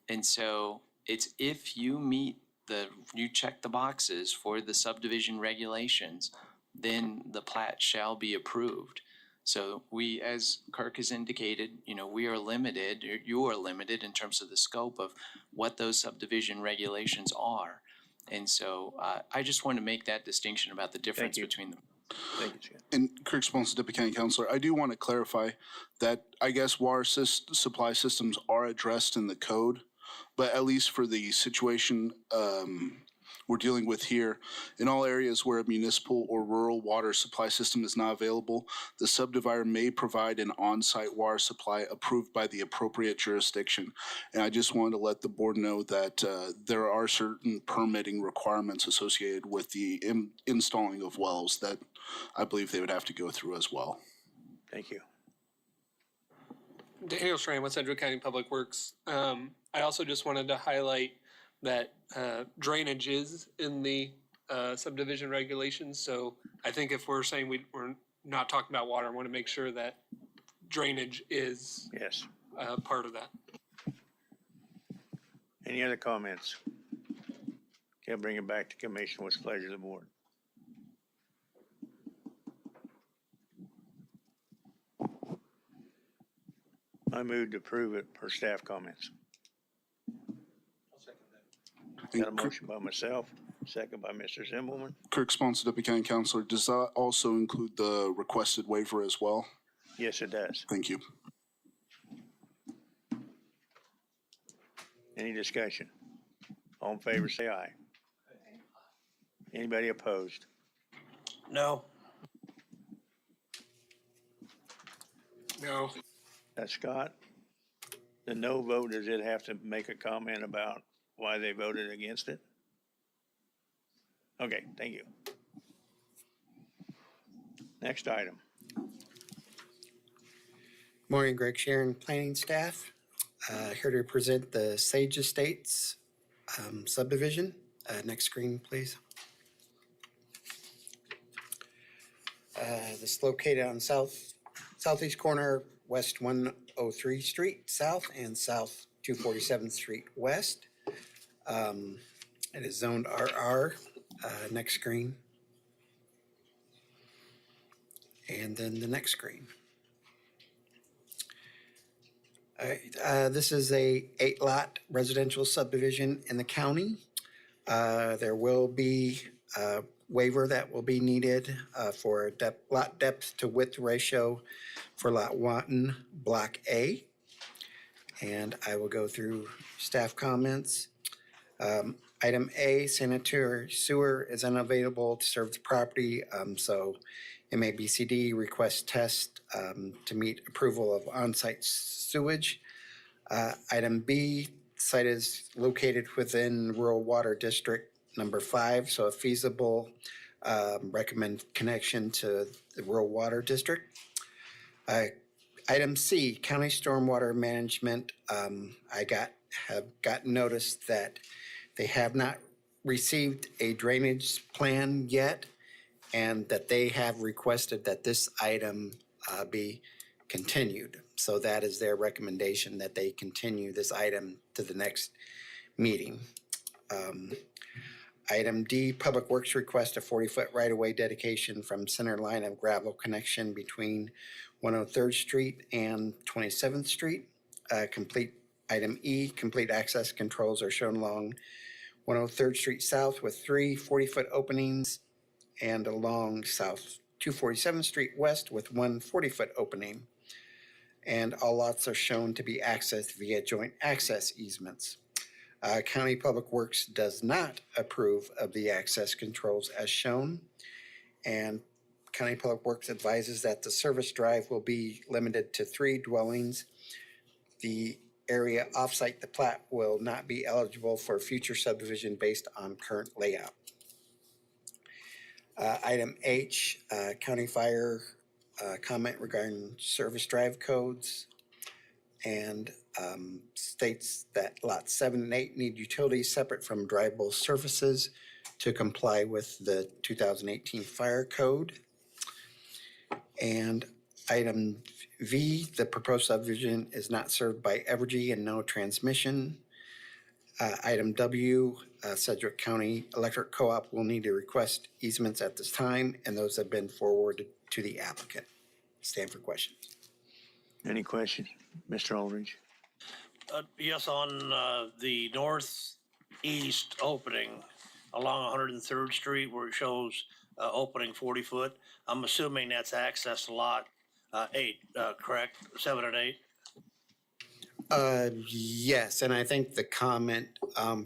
And so it's if you check the boxes for the subdivision regulations, then the plat shall be approved. So we, as Kirk has indicated, we are limited, or you are limited in terms of the scope of what those subdivision regulations are. And so I just want to make that distinction about the difference between them. Thank you, Chad. And Kirk Sponson, Deputy County Councilor, I do want to clarify that I guess water supply systems are addressed in the code, but at least for the situation we're dealing with here, in all areas where a municipal or rural water supply system is not available, the subdivider may provide an on-site water supply approved by the appropriate jurisdiction. And I just wanted to let the board know that there are certain permitting requirements associated with the installing of wells that I believe they would have to go through as well. Thank you. Daniel Schramm with Sedgwick County Public Works. I also just wanted to highlight that drainage is in the subdivision regulations. So I think if we're saying we're not talking about water, I want to make sure that drainage is part of that. Any other comments? Okay, I'll bring it back to commission. What's the pleasure of the board? I move to approve it per staff comments. Got a motion by myself, second by Mr. Zimbelman. Kirk Sponson, Deputy County Counselor, does that also include the requested waiver as well? Yes, it does. Thank you. Any discussion? All in favor, say aye. Anybody opposed? No. No. That's Scott. The no vote, does it have to make a comment about why they voted against it? Okay, thank you. Next item. Morning, Greg Sharon, planning staff. Here to present the Sage Estates subdivision. Next screen, please. This is located on southeast corner, west 103 Street South and south 247th Street West. It is zoned RR. Next screen. And then the next screen. All right, this is a 8-lot residential subdivision in the county. There will be a waiver that will be needed for lot depth to width ratio for lot 1, block A. And I will go through staff comments. Item A, sanitary sewer is unavailable to serve the property, so MABCD requests test to meet approval of on-site sewage. Item B, site is located within rural water district number 5, so a feasible recommend connection to the rural water district. Item C, county stormwater management. Have gotten notice that they have not received a drainage plan yet, and that they have requested that this item be continued. So that is their recommendation, that they continue this item to the next meeting. Item D, Public Works request a 40-foot right-of-way dedication from center line of gravel connection between 103rd Street and 27th Street. Item E, complete access controls are shown along 103rd Street South with 3 40-foot openings and along South 247th Street West with 1 40-foot opening. And all lots are shown to be accessed via joint access easements. County Public Works does not approve of the access controls as shown. And County Public Works advises that the service drive will be limited to 3 dwellings. The area offsite the plat will not be eligible for future subdivision based on current layout. Item H, County Fire comment regarding service drive codes, and states that lots 7 and 8 need utilities separate from drivable surfaces to comply with the 2018 fire code. And item V, the proposed subdivision is not served by Evergy and no transmission. Item W, Sedgwick County Electric Co-op will need to request easements at this time, and those have been forwarded to the applicant. Stand for questions. Any questions? Mr. Aldridge? Yes, on the northeast opening along 103rd Street where it shows opening 40 foot, I'm assuming that's access to lot 8, correct? 7 and 8? Yes, and I think the comment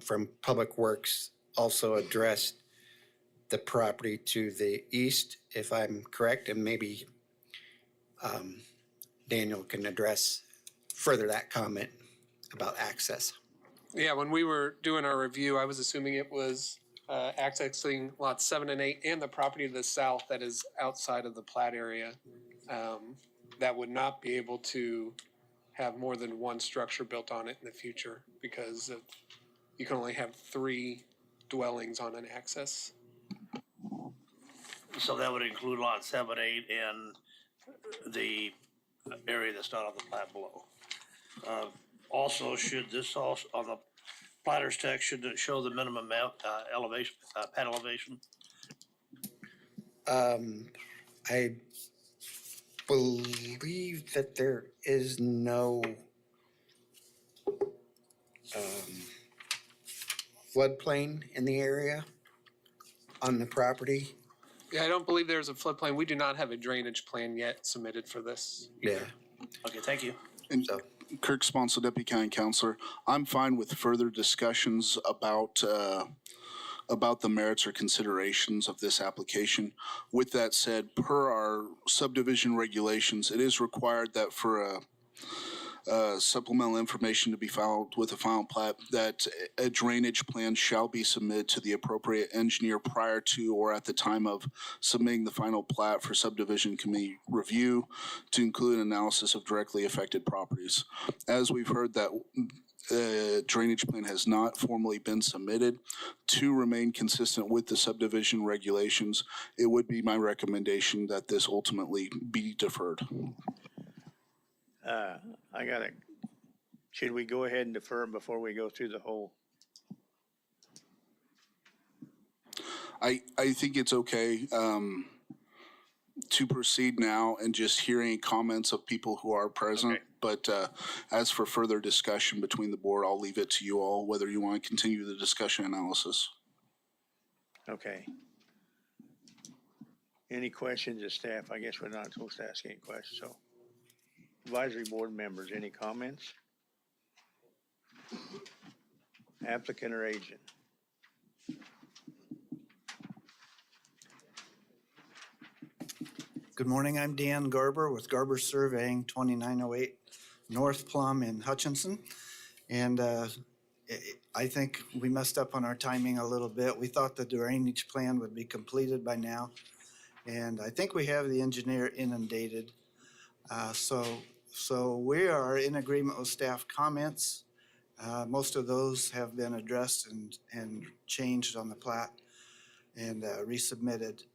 from Public Works also addressed the property to the east, if I'm correct, and maybe Daniel can address further that comment about access. Yeah, when we were doing our review, I was assuming it was accessing lots 7 and 8 and the property to the south that is outside of the plat area that would not be able to have more than 1 structure built on it in the future because you can only have 3 dwellings on an access. So that would include lot 7, 8, and the area that's not on the plat below. Also, should this also, on the Platter's text should show the minimum elevation, pad elevation. I believe that there is no floodplain in the area on the property. Yeah, I don't believe there's a floodplain. We do not have a drainage plan yet submitted for this. Yeah. Okay, thank you. And Kirk Sponsel, Deputy County Counselor, I'm fine with further discussions about the merits or considerations of this application. With that said, per our subdivision regulations, it is required that for a supplemental information to be filed with a final plat, that a drainage plan shall be submitted to the appropriate engineer prior to or at the time of submitting the final plat for subdivision committee review to include an analysis of directly affected properties. As we've heard, that drainage plan has not formally been submitted. To remain consistent with the subdivision regulations, it would be my recommendation that this ultimately be deferred. Should we go ahead and defer before we go through the whole? I think it's okay to proceed now and just hearing comments of people who are present. Okay. But as for further discussion between the board, I'll leave it to you all, whether you want to continue the discussion analysis. Okay. Any questions of staff? I guess we're not supposed to ask any questions, so. Advisory board members, any comments? Applicant or agent? Good morning, I'm Dan Garber with Garber Surveying, 2908 North Plum in Hutchinson. And I think we messed up on our timing a little bit. We thought the drainage plan would be completed by now. And I think we have the engineer inundated. So we are in agreement with staff comments. Most of those have been addressed and changed on the plat and resubmitted.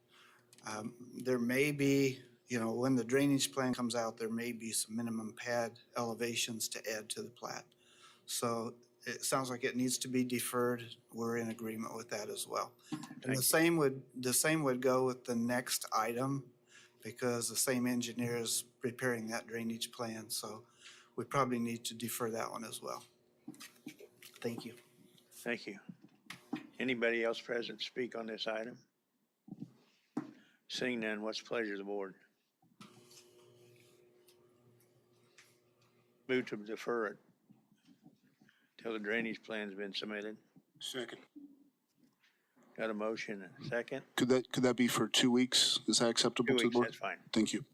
There may be, when the drainage plan comes out, there may be some minimum pad elevations to add to the plat. So it sounds like it needs to be deferred. We're in agreement with that as well. And the same would go with the next item, because the same engineer is preparing that drainage plan. So we probably need to defer that one as well. Thank you. Thank you. Anybody else present to speak on this item? Seeing none, what's the pleasure of the board? Move to defer it till the drainage plan's been submitted. Second. Got a motion and a second? Could that be for 2 weeks? Is that acceptable 2 to the weeks, board? that's fine. Thank you.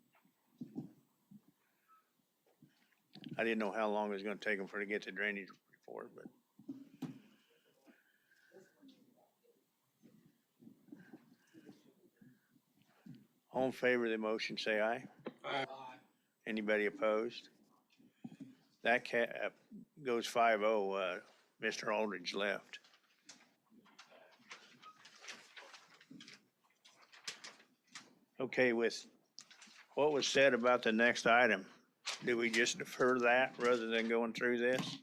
I didn't know how long it was gonna take them for to get the drainage report, but. All in favor of the motion, say aye. Aye. Anybody opposed? That goes 5-0. Mr. Aldridge left. Okay, with what was said about the next item, do we just defer that rather than going through this?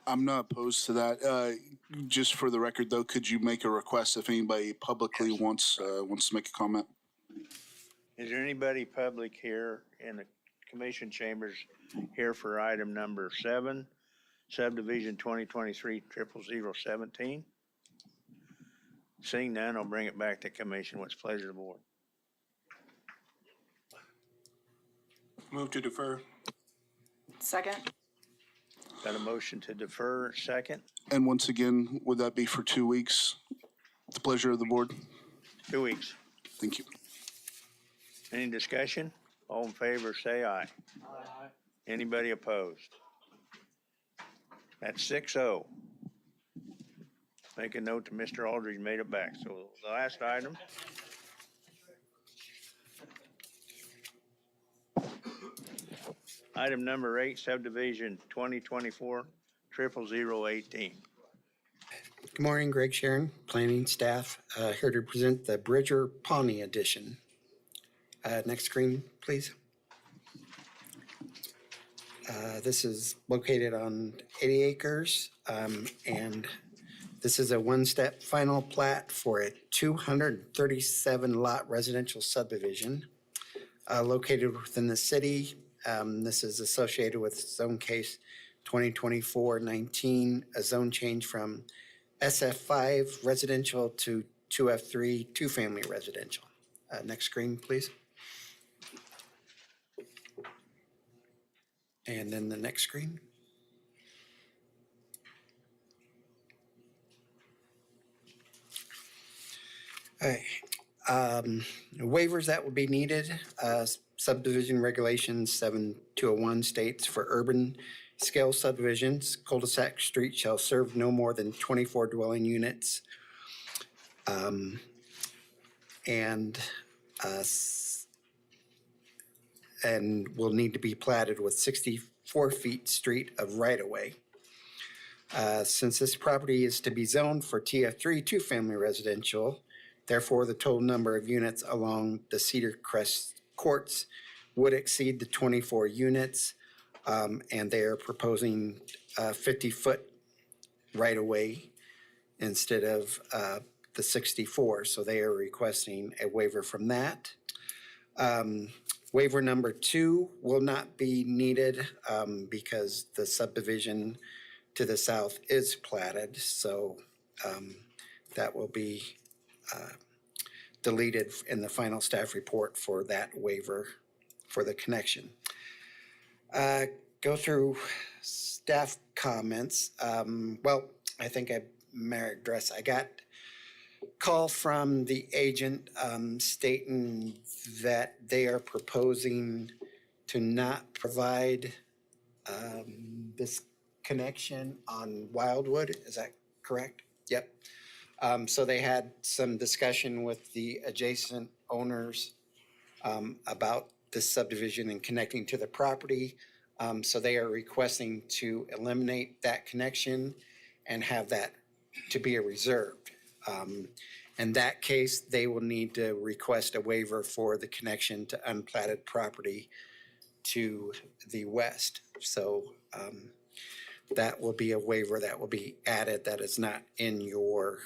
I'm not opposed to that. Just for the record, though, could you make a request if anybody publicly wants to make a comment? Is there anybody public here in the commission chambers here for item number 7, subdivision 2023-00017? Seeing none, I'll bring it back to commission. What's the pleasure of the board? Move to defer. Second. Got a motion to defer, second? And once again, would that be for 2 weeks? The pleasure of the board? 2 weeks. Thank you. Any discussion? All in favor, say aye. Aye. Anybody opposed? That's 6-0. Make a note to Mr. Aldridge made it back. So the last item. Item number 8, subdivision 2024-00018. Good morning, Greg Sharon, planning staff, here to present the Bridger Pawnee edition. Next screen, please. This is located on 80 acres, and this is a one-step final plat for a 237 lot residential subdivision located within the city. This is associated with zone case 2024-19, a zone change from SF5 residential to 2F3 two-family residential. Next screen, please. And then the next screen. All right. Waivers that will be needed. Subdivision regulations 7201 states for urban scale subdivisions, cul-de-sac street shall serve no more than 24 dwelling units. And will need to be platted with 64 feet street of right-of-way. Since this property is to be zoned for TF3 two-family residential, therefore the total number of units along the Cedar Crest courts would exceed the 24 units, and they are proposing 50-foot right-of-way instead of the 64, so they are requesting a waiver from that. Waiver number 2 will not be needed because the subdivision to the south is platted, so that will be deleted in the final staff report for that waiver for the connection. Go through staff comments. Well, I think I may address, I got a call from the agent stating that they are proposing to not provide this connection on Wildwood. Is that correct? Yep. So they had some discussion with the adjacent owners about this subdivision and connecting to the property. So they are requesting to eliminate that connection and have that to be a reserved. In that case, they will need to request a waiver for the connection to unplatted property to the west. So that will be a waiver that will be added that is not in your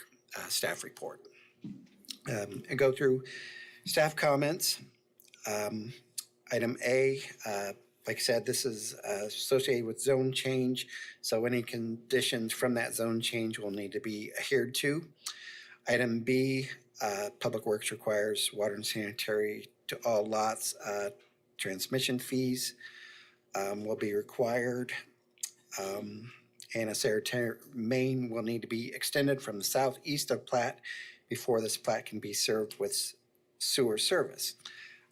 staff report. And go through staff comments. Item A, like I said, this is associated with zone change, so any conditions from that zone change will need to be adhered to. Item B, Public Works requires water and sanitary to all lots. Transmission fees will be required. And a sanitary main will need to be extended from the southeast of plat before this plat can be served with sewer service.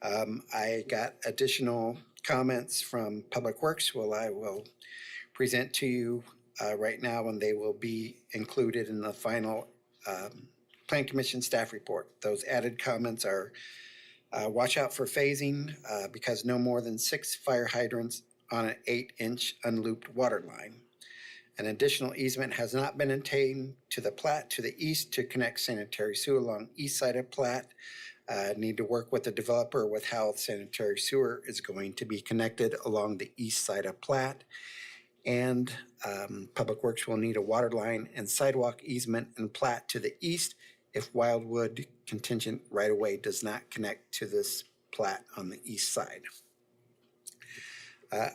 I got additional comments from Public Works, I will present to you right now, and they will be included in the final Plan Commission staff report. Those added comments are watch out for phasing because no more than 6 fire hydrants on an 8-inch unlooped water line. An additional easement has not been obtained to the plat to the east to connect sanitary sewer along east side of plat. Need to work with the developer with how sanitary sewer is going to be connected along the east side of plat. And Public Works will need a water line and sidewalk easement and plat to the east if Wildwood contingent right-of-way does not connect to this plat on the east side.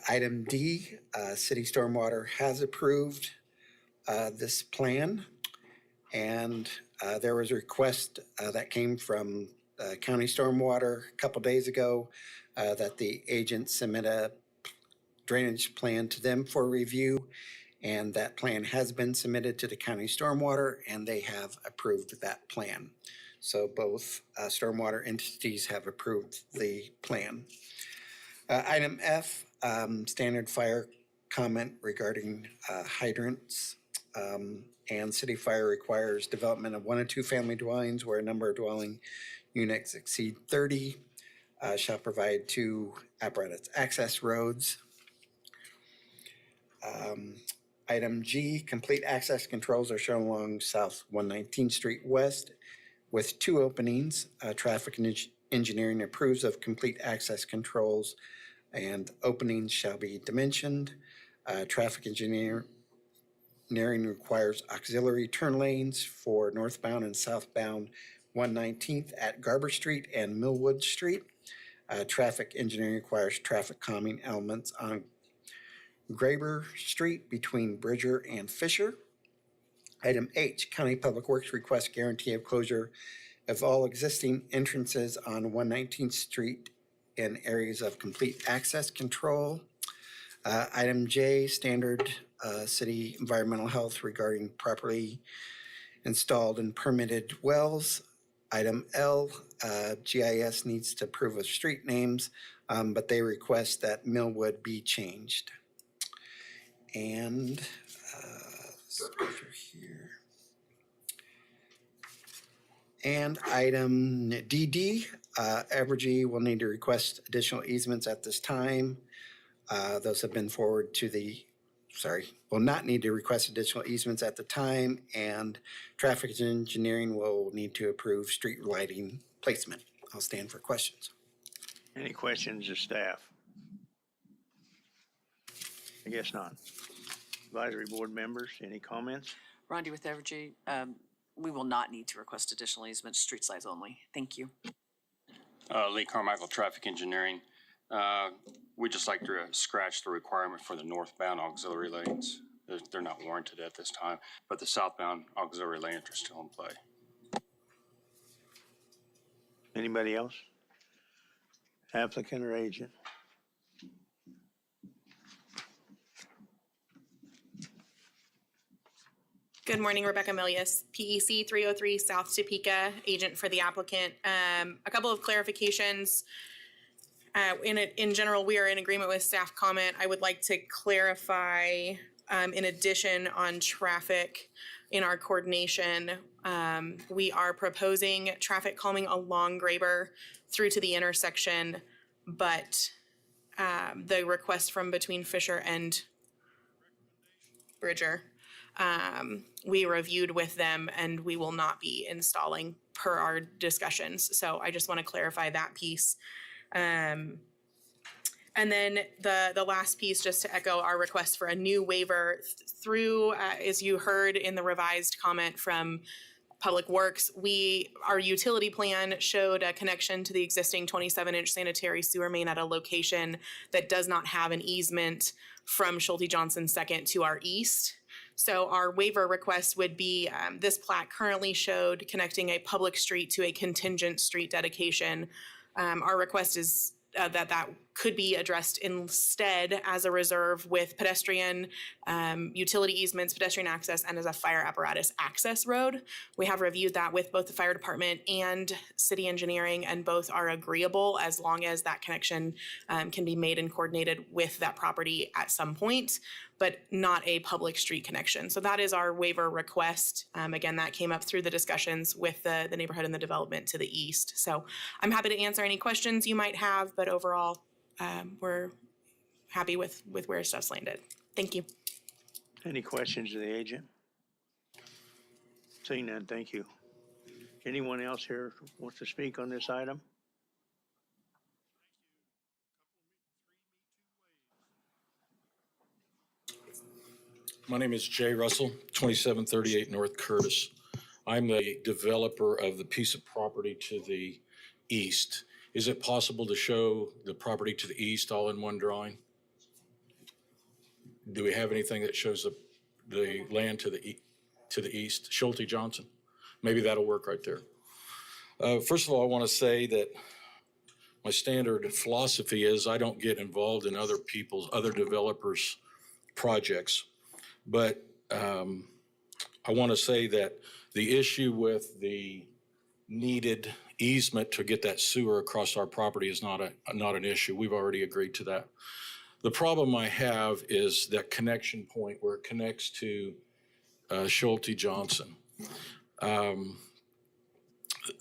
Item D, City Stormwater has approved this plan, and there was a request that came from County Stormwater a couple days ago that the agent submit a drainage plan to them for review, and that plan has been submitted to the County Stormwater, and they have approved that plan. So both stormwater entities have approved the plan. Item F, standard fire comment regarding hydrants. And city fire requires development of 1 or 2 family dwellings where a number of dwelling units exceed 30, shall provide 2 apparatus access roads. Item G, complete access controls are shown along South 119th Street West with 2 openings. Traffic and engineering approves of complete access controls and openings shall be dimensioned. Traffic engineering requires auxiliary turn lanes for northbound and southbound 119th at Garber Street and Millwood Street. Traffic engineering requires traffic calming elements on Graber Street between Bridger and Fisher. Item H, County Public Works requests guarantee of closure of all existing entrances on 119th Street in areas of complete access control. Item J, standard city environmental health regarding properly installed and permitted wells. Item L, GIS needs to approve of street names, but they request that Millwood be changed. And let's go through here. And item DD, Evergy will need to request additional easements at this time. Those have been forwarded to will not need to request additional easements at the time, and traffic engineering will need to approve street lighting placement. I'll stand for questions. Any questions of staff? I guess not. Advisory board members, any comments? Rondi with Evergy, we will not need to request additional easements, street size only. Thank you. Lee Carmichael, Traffic Engineering. We'd just like to scratch the requirement for the northbound auxiliary lanes. They're not warranted at this time, but the southbound auxiliary lanes are still in play. Anybody else? Applicant or agent? Good morning, Rebecca Milius, PEC 303 South Topeka, agent for the applicant. A couple of clarifications. In general, we are in agreement with staff comment. I would like to clarify, in addition on traffic in our coordination, we are proposing traffic calming along Graber through to the intersection, but the request from between Fisher and Bridger, we reviewed with them and we will not be installing per our discussions. So I just want to clarify that piece. And then the last piece, just to echo our request for a new waiver through, as you heard in the revised comment from Public Works, our utility plan showed a connection to the existing 27-inch sanitary sewer main at a location that does not have an easement from Schulte Johnson Second to our east. So our waiver request would be, this plat currently showed connecting a public street to a contingent street dedication. Our request is that could be addressed instead as a reserve with pedestrian utility easements, pedestrian access, and as a fire apparatus access road. We have reviewed that with both the fire department and city engineering, and both are agreeable as long as that connection can be made and coordinated with that property at some point, but not a public street connection. So that is our waiver request. Again, that came up through the discussions with the neighborhood and the development to the east. So I'm happy to answer any questions you might have, but overall, we're happy with where stuff's landed. Thank you. Any questions of the agent? Seeing none, thank you. Anyone else here wants to speak on this item? My name is Jay Russell, 2738 North Curtis. I'm the developer of the piece of property to the east. Is it possible to show the property to the east all in one drawing? Do we have anything that shows the land to the east? Schulte Johnson? Maybe that'll work right there. First of all, I want to say that my standard philosophy is I don't get involved in other developers' projects. But I want to say that the issue with the needed easement to get that sewer across our property is not an issue. We've already agreed to that. The problem I have is that connection point where it connects to Schulte Johnson.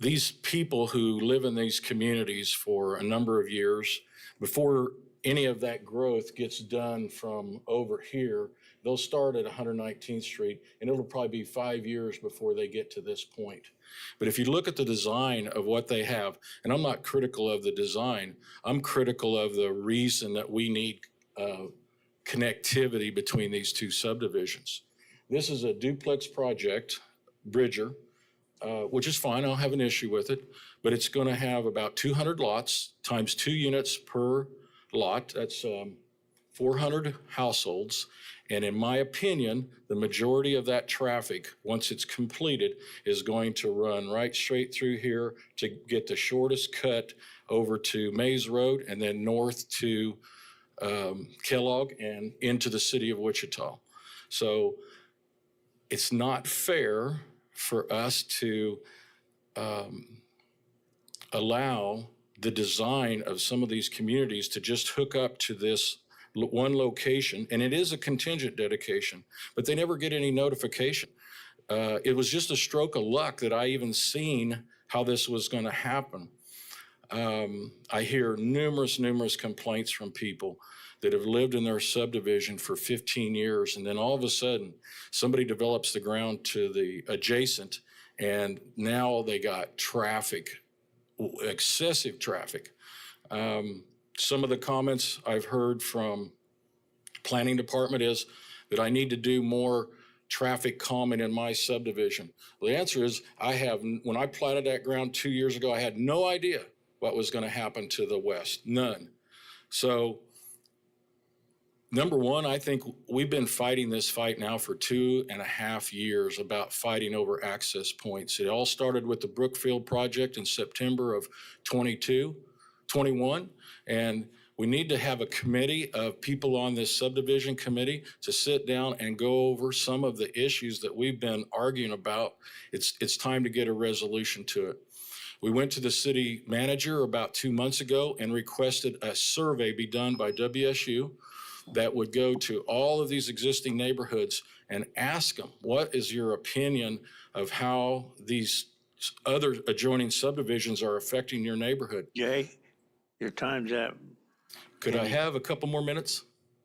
These people who live in these communities for a number of years, before any of that growth gets done from over here, they'll start at 119th Street, and it'll probably be 5 years before they get to this point. But if you look at the design of what they have, and I'm not critical of the design, I'm critical of the reason that we need connectivity between these two subdivisions. This is a duplex project, Bridger, which is fine. I don't have an issue with it, but it's going to have about 200 lots times 2 units per lot. That's 400 households. And in my opinion, the majority of that traffic, once it's completed, is going to run right straight through here to get the shortest cut over to Mays Road and then north to Kellogg and into the city of Wichita. So it's not fair for us to allow the design of some of these communities to just hook up to this one location, and it is a contingent dedication, but they never get any notification. It was just a stroke of luck that I even seen how this was going to happen. I hear numerous complaints from people that have lived in their subdivision for 15 years, and then all of a sudden, somebody develops the ground to the adjacent, and now they got traffic, excessive traffic. Some of the comments I've heard from planning department is that I need to do more traffic calming in my subdivision. Well, the answer is when I platted that ground 2 years ago, I had no idea what was going to happen to the west, none. So number one, I think we've been fighting this fight now for 2.5 years about fighting over access points. It all started with the Brookfield project in September of 21, and we need to have a committee of people on this subdivision committee to sit down and go over some of the issues that we've been arguing about. It's time to get a resolution to it. We went to the city manager about 2 months ago and requested a survey be done by WSU that would go to all of these existing neighborhoods and ask them, what is your opinion of how these other adjoining subdivisions are affecting your neighborhood? Jay, your time's up. Could I have a couple more minutes?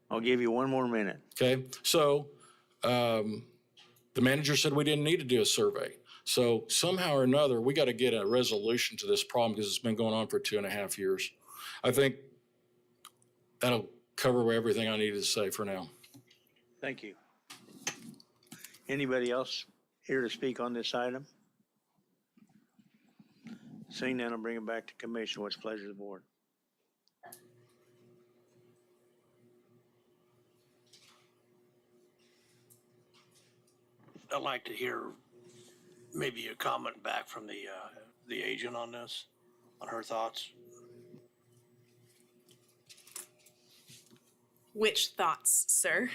I'll give you 1 more minute. Okay, so the manager said we didn't need to do a survey. So somehow or another, we got to get a resolution to this problem because it's been going on for 2.5 years. I think that'll cover everything I needed to say for now. Thank you. Anybody else here to speak on this item? Seeing none, I'll bring it back to commission. What's the pleasure of the board? I'd like to hear maybe a comment back from the agent on this, on her thoughts. Which thoughts, sir?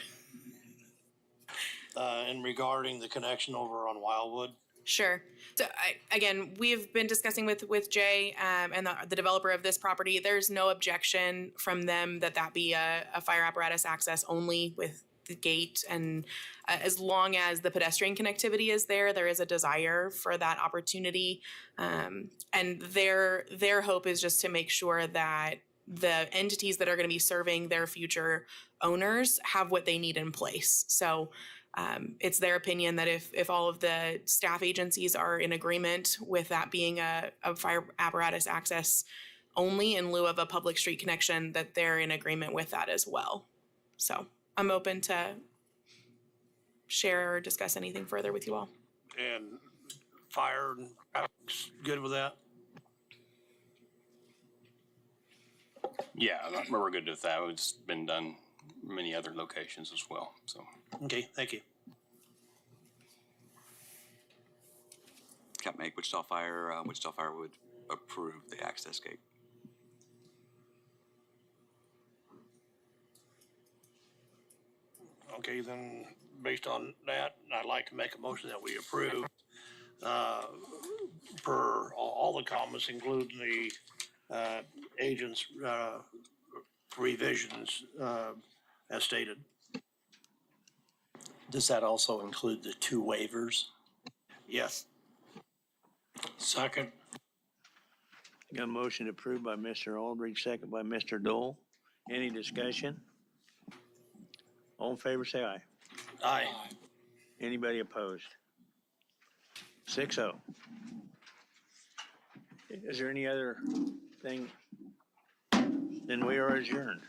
And regarding the connection over on Wildwood. Sure. So again, we've been discussing with Jay and the developer of this property. There's no objection from them that be a fire apparatus access only with the gate. And as long as the pedestrian connectivity is there, there is a desire for that opportunity. And their hope is just to make sure that the entities that are going to be serving their future owners have what they need in place. So it's their opinion that if all of the staff agencies are in agreement with that being a fire apparatus access only in lieu of a public street connection, that they're in agreement with that as well. So I'm open to share or discuss anything further with you all. And fire and traffic's good with that? Yeah, we're good with that. It's been done many other locations as well, so. Okay, thank you. Can't make Wichita Fire would approve the access gate. Okay, then based on that, I'd like to make a motion that we approve per all the comments, including the agent's revisions as stated. Does that also include the 2 waivers? Yes. Second. Got a motion approved by Mr. Aldridge, second by Mr. Dole. Any discussion? All in favor, say aye. Aye. Anybody opposed? 6-0. Is there any other thing? Then we are adjourned.